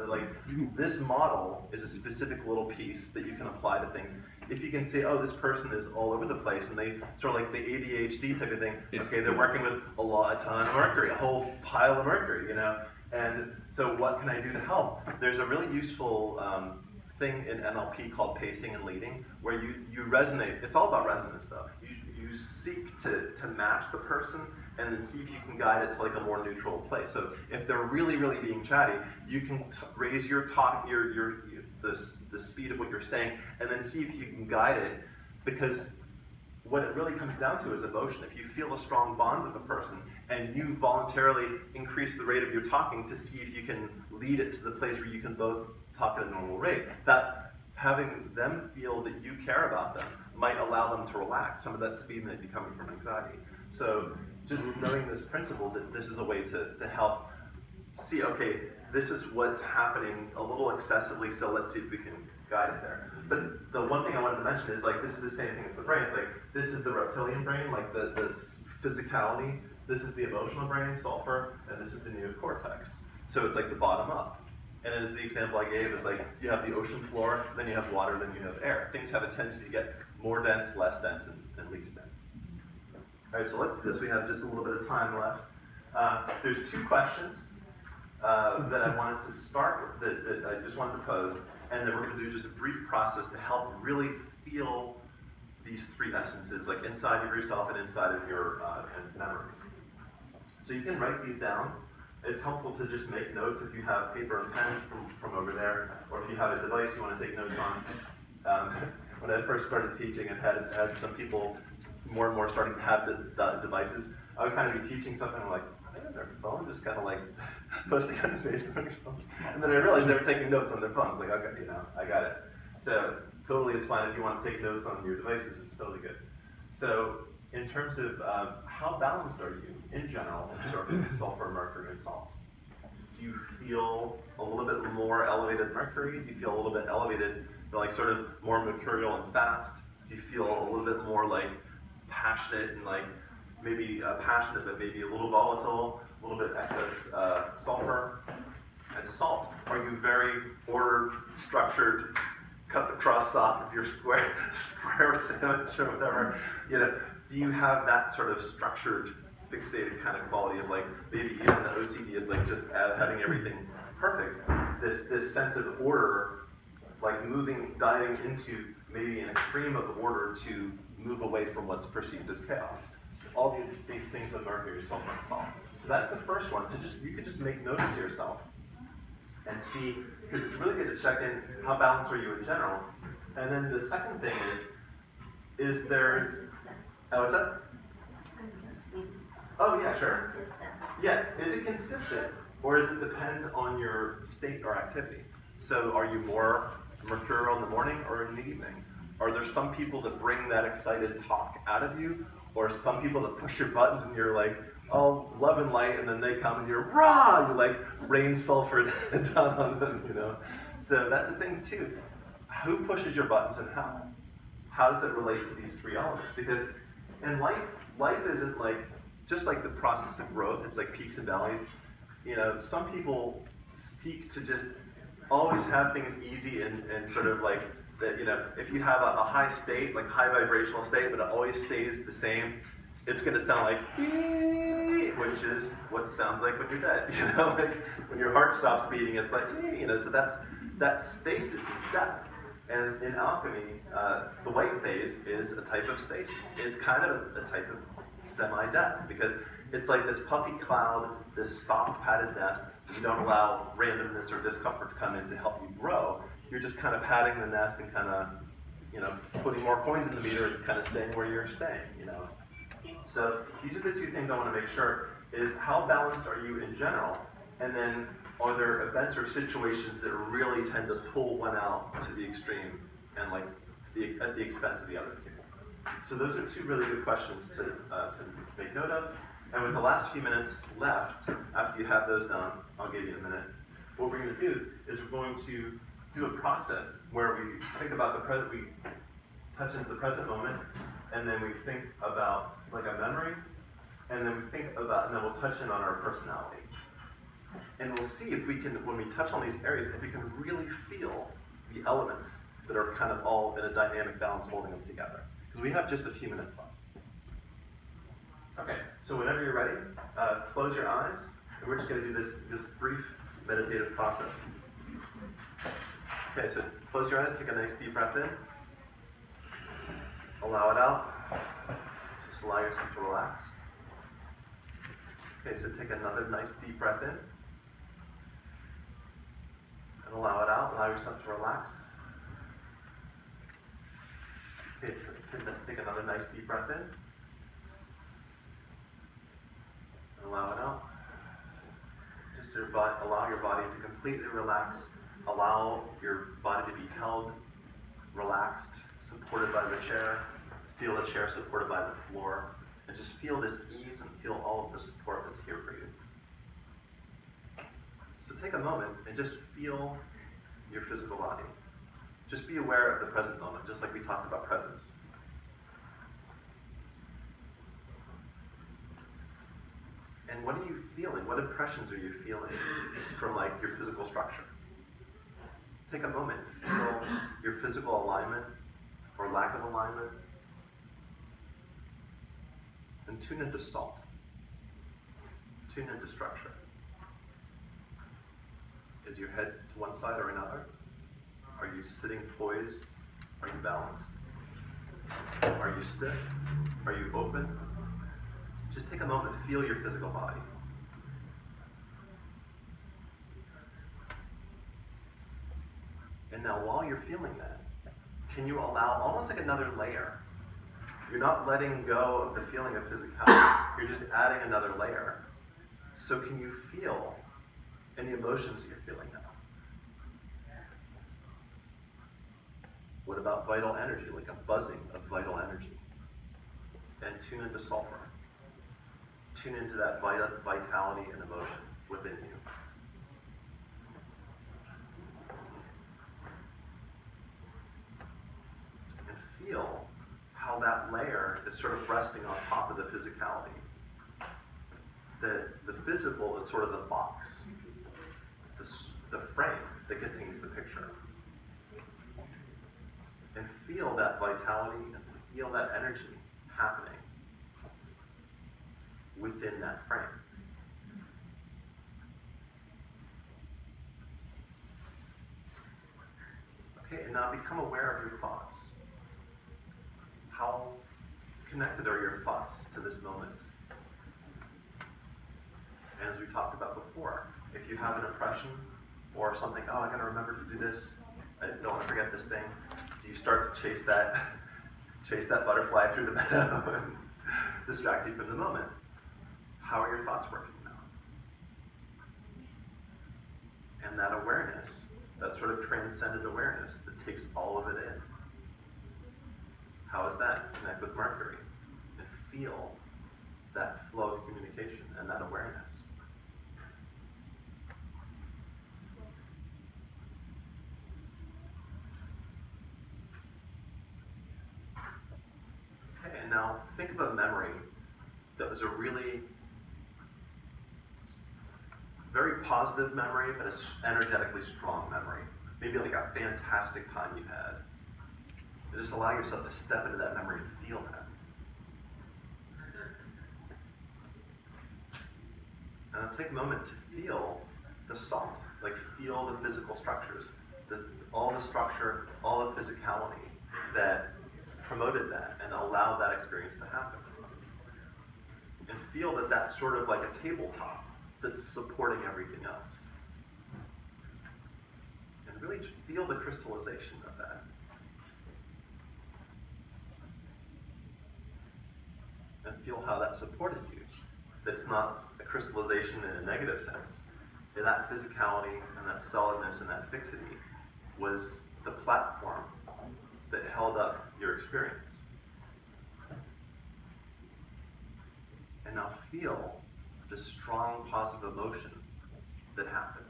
this model is a specific little piece that you can apply to things. If you can say, oh, this person is all over the place, and they sort of like the ADHD type of thing. Okay, they're working with a ton of mercury, a whole pile of mercury, you know. And so, what can I do to help? There's a really useful thing in NLP called pacing and leading, where you resonate. It's all about resonance stuff. You seek to match the person, and then see if you can guide it to like a more neutral place. So if they're really, really being chatty, you can raise your talk, the speed of what you're saying, and then see if you can guide it, because what it really comes down to is emotion. If you feel a strong bond with a person and you voluntarily increase the rate of your talking to see if you can lead it to the place where you can both talk at a normal rate, that having them feel that you care about them might allow them to relax. Some of that speed might be coming from anxiety. So just knowing this principle, that this is a way to help see, okay, this is what's happening a little excessively, so let's see if we can guided there. But the one thing I wanted to mention is like this is the same thing as the brain. It's like this is the reptilian brain, like the physicality. This is the emotional brain, sulfur, and this is the neocortex. So it's like the bottom up. And as the example I gave is like you have the ocean floor, then you have water, then you have air. Things have a tendency to get more dense, less dense, and least dense. All right, so let's do this. We have just a little bit of time left. There's two questions that I wanted to start with, that I just wanted to pose, and then we're going to do just a brief process to help really feel these three essences, like inside of yourself and inside of your memories. So you can write these down. It's helpful to just make notes if you have paper and pen from over there, or if you have a device you want to take notes on. When I first started teaching and had some people more and more starting to have the devices, I would kind of be teaching something like, are they on their phone, just kind of like posting on Facebook or something? And then I realized they were taking notes on their phones. Like, okay, I got it. So totally, it's fine if you want to take notes on your devices. It's totally good. So in terms of how balanced are you in general in sulfur, mercury, and salt? Do you feel a little bit more elevated mercury? Do you feel a little bit elevated, like sort of more mercurial and fast? Do you feel a little bit more like passionate and like maybe passionate but maybe a little volatile, a little bit excess sulfur? And salt, are you very ordered, structured, cut the crust off of your square sandwich or whatever? Do you have that sort of structured, fixated kind of quality of like maybe even the OCD of like just having everything perfect? This sense of order, like diving into maybe an extreme of order to move away from what's perceived as chaos. So all these things of mercury, sulfur, and salt. So that's the first one. You could just make notes to yourself and see, because it's really good to check in how balanced are you in general. And then the second thing is there, what's that? Oh yeah, sure. Yeah, is it consistent or does it depend on your state or activity? So are you more mercurial in the morning or in the evening? Are there some people that bring that excited talk out of you, or some people that push your buttons and you're like, oh, love and light, and then they come and you're rah, you like rain sulfur down on them, So that's the thing too. Who pushes your buttons and how? How does it relate to these three elements? Because in life isn't like, just like the process of growth, it's like peaks and valleys. Some people seek to just always have things easy and sort of like, that, if you have a high state, like high vibrational state, but it always stays the same, it's going to sound like, which is what it sounds like when you're dead. Like when your heart stops beating, it's like, so that stasis is death. And in alchemy, the white phase is a type of stasis. It's kind of a type of semi-death, because it's like this puffy cloud, this soft padded nest. You don't allow randomness or discomfort to come in to help you grow. You're just kind of padding the nest and kind of, putting more coins in the meter. It's kind of staying where you're staying, So these are the two things I want to make sure is how balanced are you in general, and then are there events or situations that really tend to pull one out to the extreme and like at the expense of the other two? So those are two really good questions to make note of. And with the last few minutes left, after you have those done, I'll give you a minute. What we're going to do is we're going to do a process where we think about the present, we touch into the present moment, and then we think about like a memory, and then we think about, and then we'll touch in on our personality. And we'll see if we can, when we touch on these areas, if we can really feel the elements that are kind of all in a dynamic balance holding them together. Because we have just a few minutes left. Okay, so whenever you're ready, close your eyes, and we're just going to do this brief meditative process. Okay, so close your eyes, take a nice deep breath in. Allow it out. Just allow yourself to relax. Okay, so take another nice deep breath in. And allow it out. Allow yourself to relax. Okay, take another nice deep breath in. And allow it out. Just allow your body to completely relax. Allow your body to be held, relaxed, supported by the chair. Feel the chair supported by the floor. And just feel this ease and feel all of the support that's here for you. So take a moment and just feel your physical body. Just be aware of the present moment, just like we talked about presence. And what are you feeling? What impressions are you feeling from like your physical structure? Take a moment, feel your physical alignment or lack of alignment, and tune into salt. Tune into structure. Is your head to one side or another? Are you sitting poised? Are you balanced? Are you stiff? Are you open? Just take a moment, feel your physical body. And now while you're feeling that, can you allow almost like another layer? You're not letting go of the feeling of physicality. You're just adding another layer. So can you feel any emotions that you're feeling now? What about vital energy, like a buzzing of vital energy? And tune into sulfur. Tune into that vitality and emotion within you. And feel how that layer is sort of resting on top of the physicality. The physical is sort of the box, the frame that contains the picture. And feel that vitality and feel that energy happening within that frame. Okay, and now become aware of your thoughts. How connected are your thoughts to this moment? And as we talked about before, if you have an impression or something, oh, I gotta remember to do this, I don't want to forget this thing, do you start to chase that butterfly through the meadow and distract you from the moment? How are your thoughts working now? And that awareness, that sort of transcendent awareness that takes all of it in. How is that? Connect with Mercury and feel that flow of communication and that awareness. Okay, and now think of a memory that was a really very positive memory, but an energetically strong memory. Maybe like a fantastic time you had. And just allow yourself to step into that memory and feel that. And take a moment to feel the salt, like feel the physical structures, all the structure, all the physicality that promoted that and allowed that experience to happen. And feel that that's sort of like a tabletop that's supporting everything else. And really feel the crystallization of that. And feel how that supported you. That it's not a crystallization in a negative sense. That physicality and that solidness and that fixity was the platform that held up your experience. And now feel the strong positive emotion that happened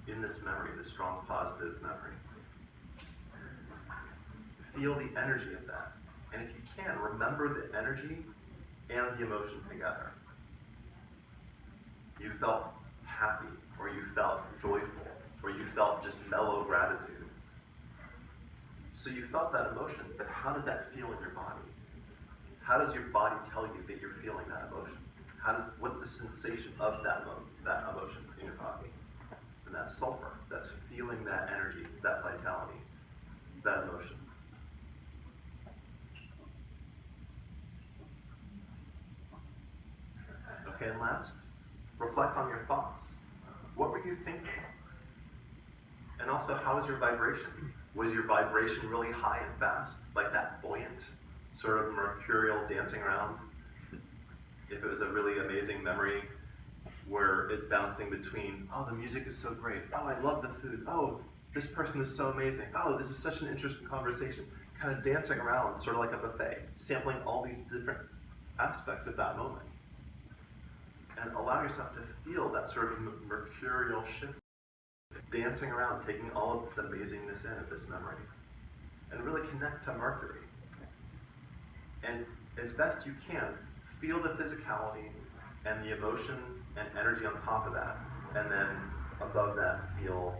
in this memory, the strong positive memory. Feel the energy of that. And if you can, remember the energy and the emotion together. You felt happy, or you felt joyful, or you felt just mellow gratitude. So you felt that emotion, but how did that feel in your body? How does your body tell you that you're feeling that emotion? What's the sensation of that emotion in your body? And that's sulfur. That's feeling that energy, that vitality, that emotion. Okay, and last, reflect on your thoughts. What were you thinking? And also, how was your vibration? Was your vibration really high and fast, like that buoyant, sort of mercurial dancing around? If it was a really amazing memory where it's bouncing between, oh, the music is so great, oh, I love the food, oh, this person is so amazing, oh, this is such an interesting conversation, kind of dancing around, sort of like a buffet, sampling all these different aspects of that moment. And allow yourself to feel that sort of mercurial shift dancing around, taking all of this amazingness in of this memory, and really connect to Mercury. And as best you can, feel the physicality and the emotion and energy on top of that, and then above that, feel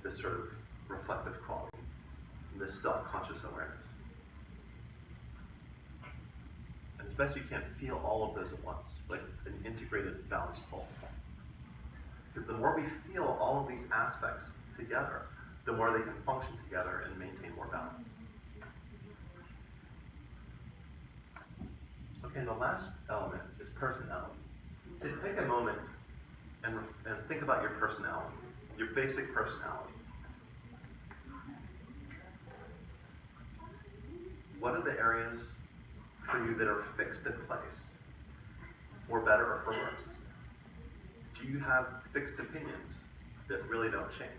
this sort of reflective quality, this self-conscious awareness. And as best you can, feel all of those at once, like an integrated, balanced whole. Because the more we feel all of these aspects together, the more they can function together and maintain more balance. Okay, the last element is personality. So take a moment and think about your personality, your basic personality. What are the areas for you that are fixed in place, for better or for worse? Do you have fixed opinions that really don't change?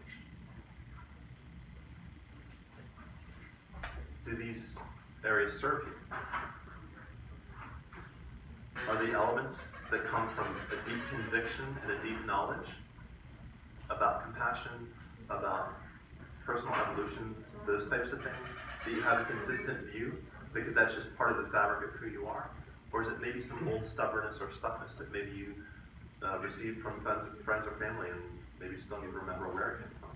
Do these areas serve you? Are the elements that come from a deep conviction and a deep knowledge about compassion, about personal evolution, those types of things? Do you have a consistent view because that's just part of the fabric of who you are? Or is it maybe some old stubbornness or stuckness that maybe you received from friends or family and maybe just don't even remember where it came from?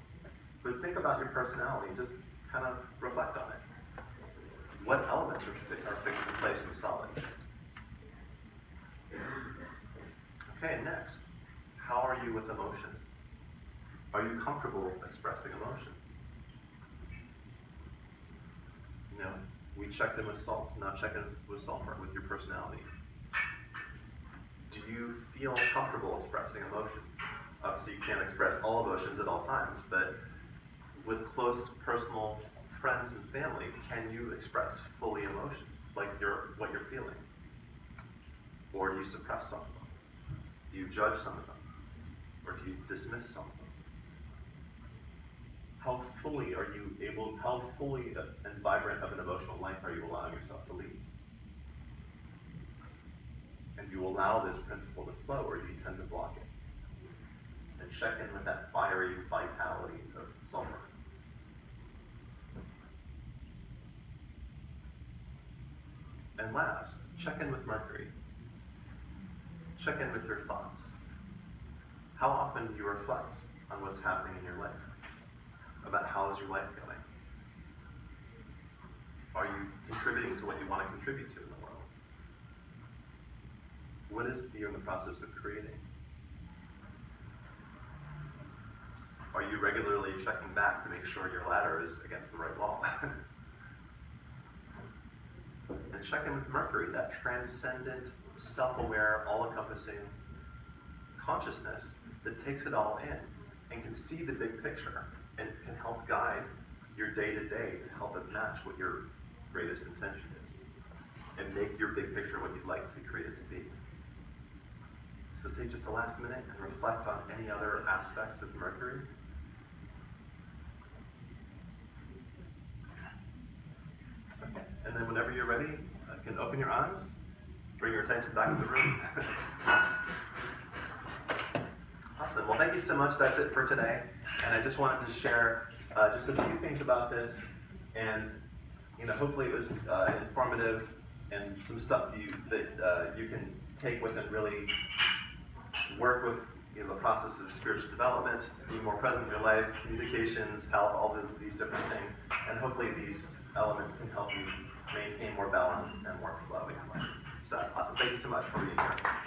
But think about your personality and just kind of reflect on it. What elements are fixed in place and solid? Okay, next, how are you with emotion? Are you comfortable expressing emotion? You know, we checked in with salt, now check in with sulfur, with your personality. Do you feel comfortable expressing emotion? Obviously you can't express all emotions at all times, but with close personal friends and family, can you express fully emotion, like what you're feeling? Or do you suppress some of them? Do you judge some of them? Or do you dismiss some of them? How fully and vibrant of an emotional life are you allowing yourself to lead? And do you allow this principle to flow, or do you tend to block it? And check in with that fiery vitality of sulfur. And last, check in with Mercury. Check in with your thoughts. How often do you reflect on what's happening in your life? About how is your life going? Are you contributing to what you want to contribute to in the world? What is it you're in the process of creating? Are you regularly checking back to make sure your ladder is against the right wall? And check in with Mercury, that transcendent, self-aware, all-encompassing consciousness that takes it all in and can see the big picture and can help guide your day-to-day and help it match what your greatest intention is and make your big picture what you'd like to create it to be. So take just the last minute and reflect on any other aspects of Mercury. Okay. And then whenever you're ready, you can open your eyes, bring your attention back to the room. Awesome. Well, thank you so much. That's it for today. And I just wanted to share just a few things about this, and hopefully it was informative and some stuff that you can take with and really work with. The process of spiritual development, being more present in your life, communications, health, all these different things, and hopefully these elements can help you maintain more balance and more flow in your life. So awesome. Thank you so much for being here.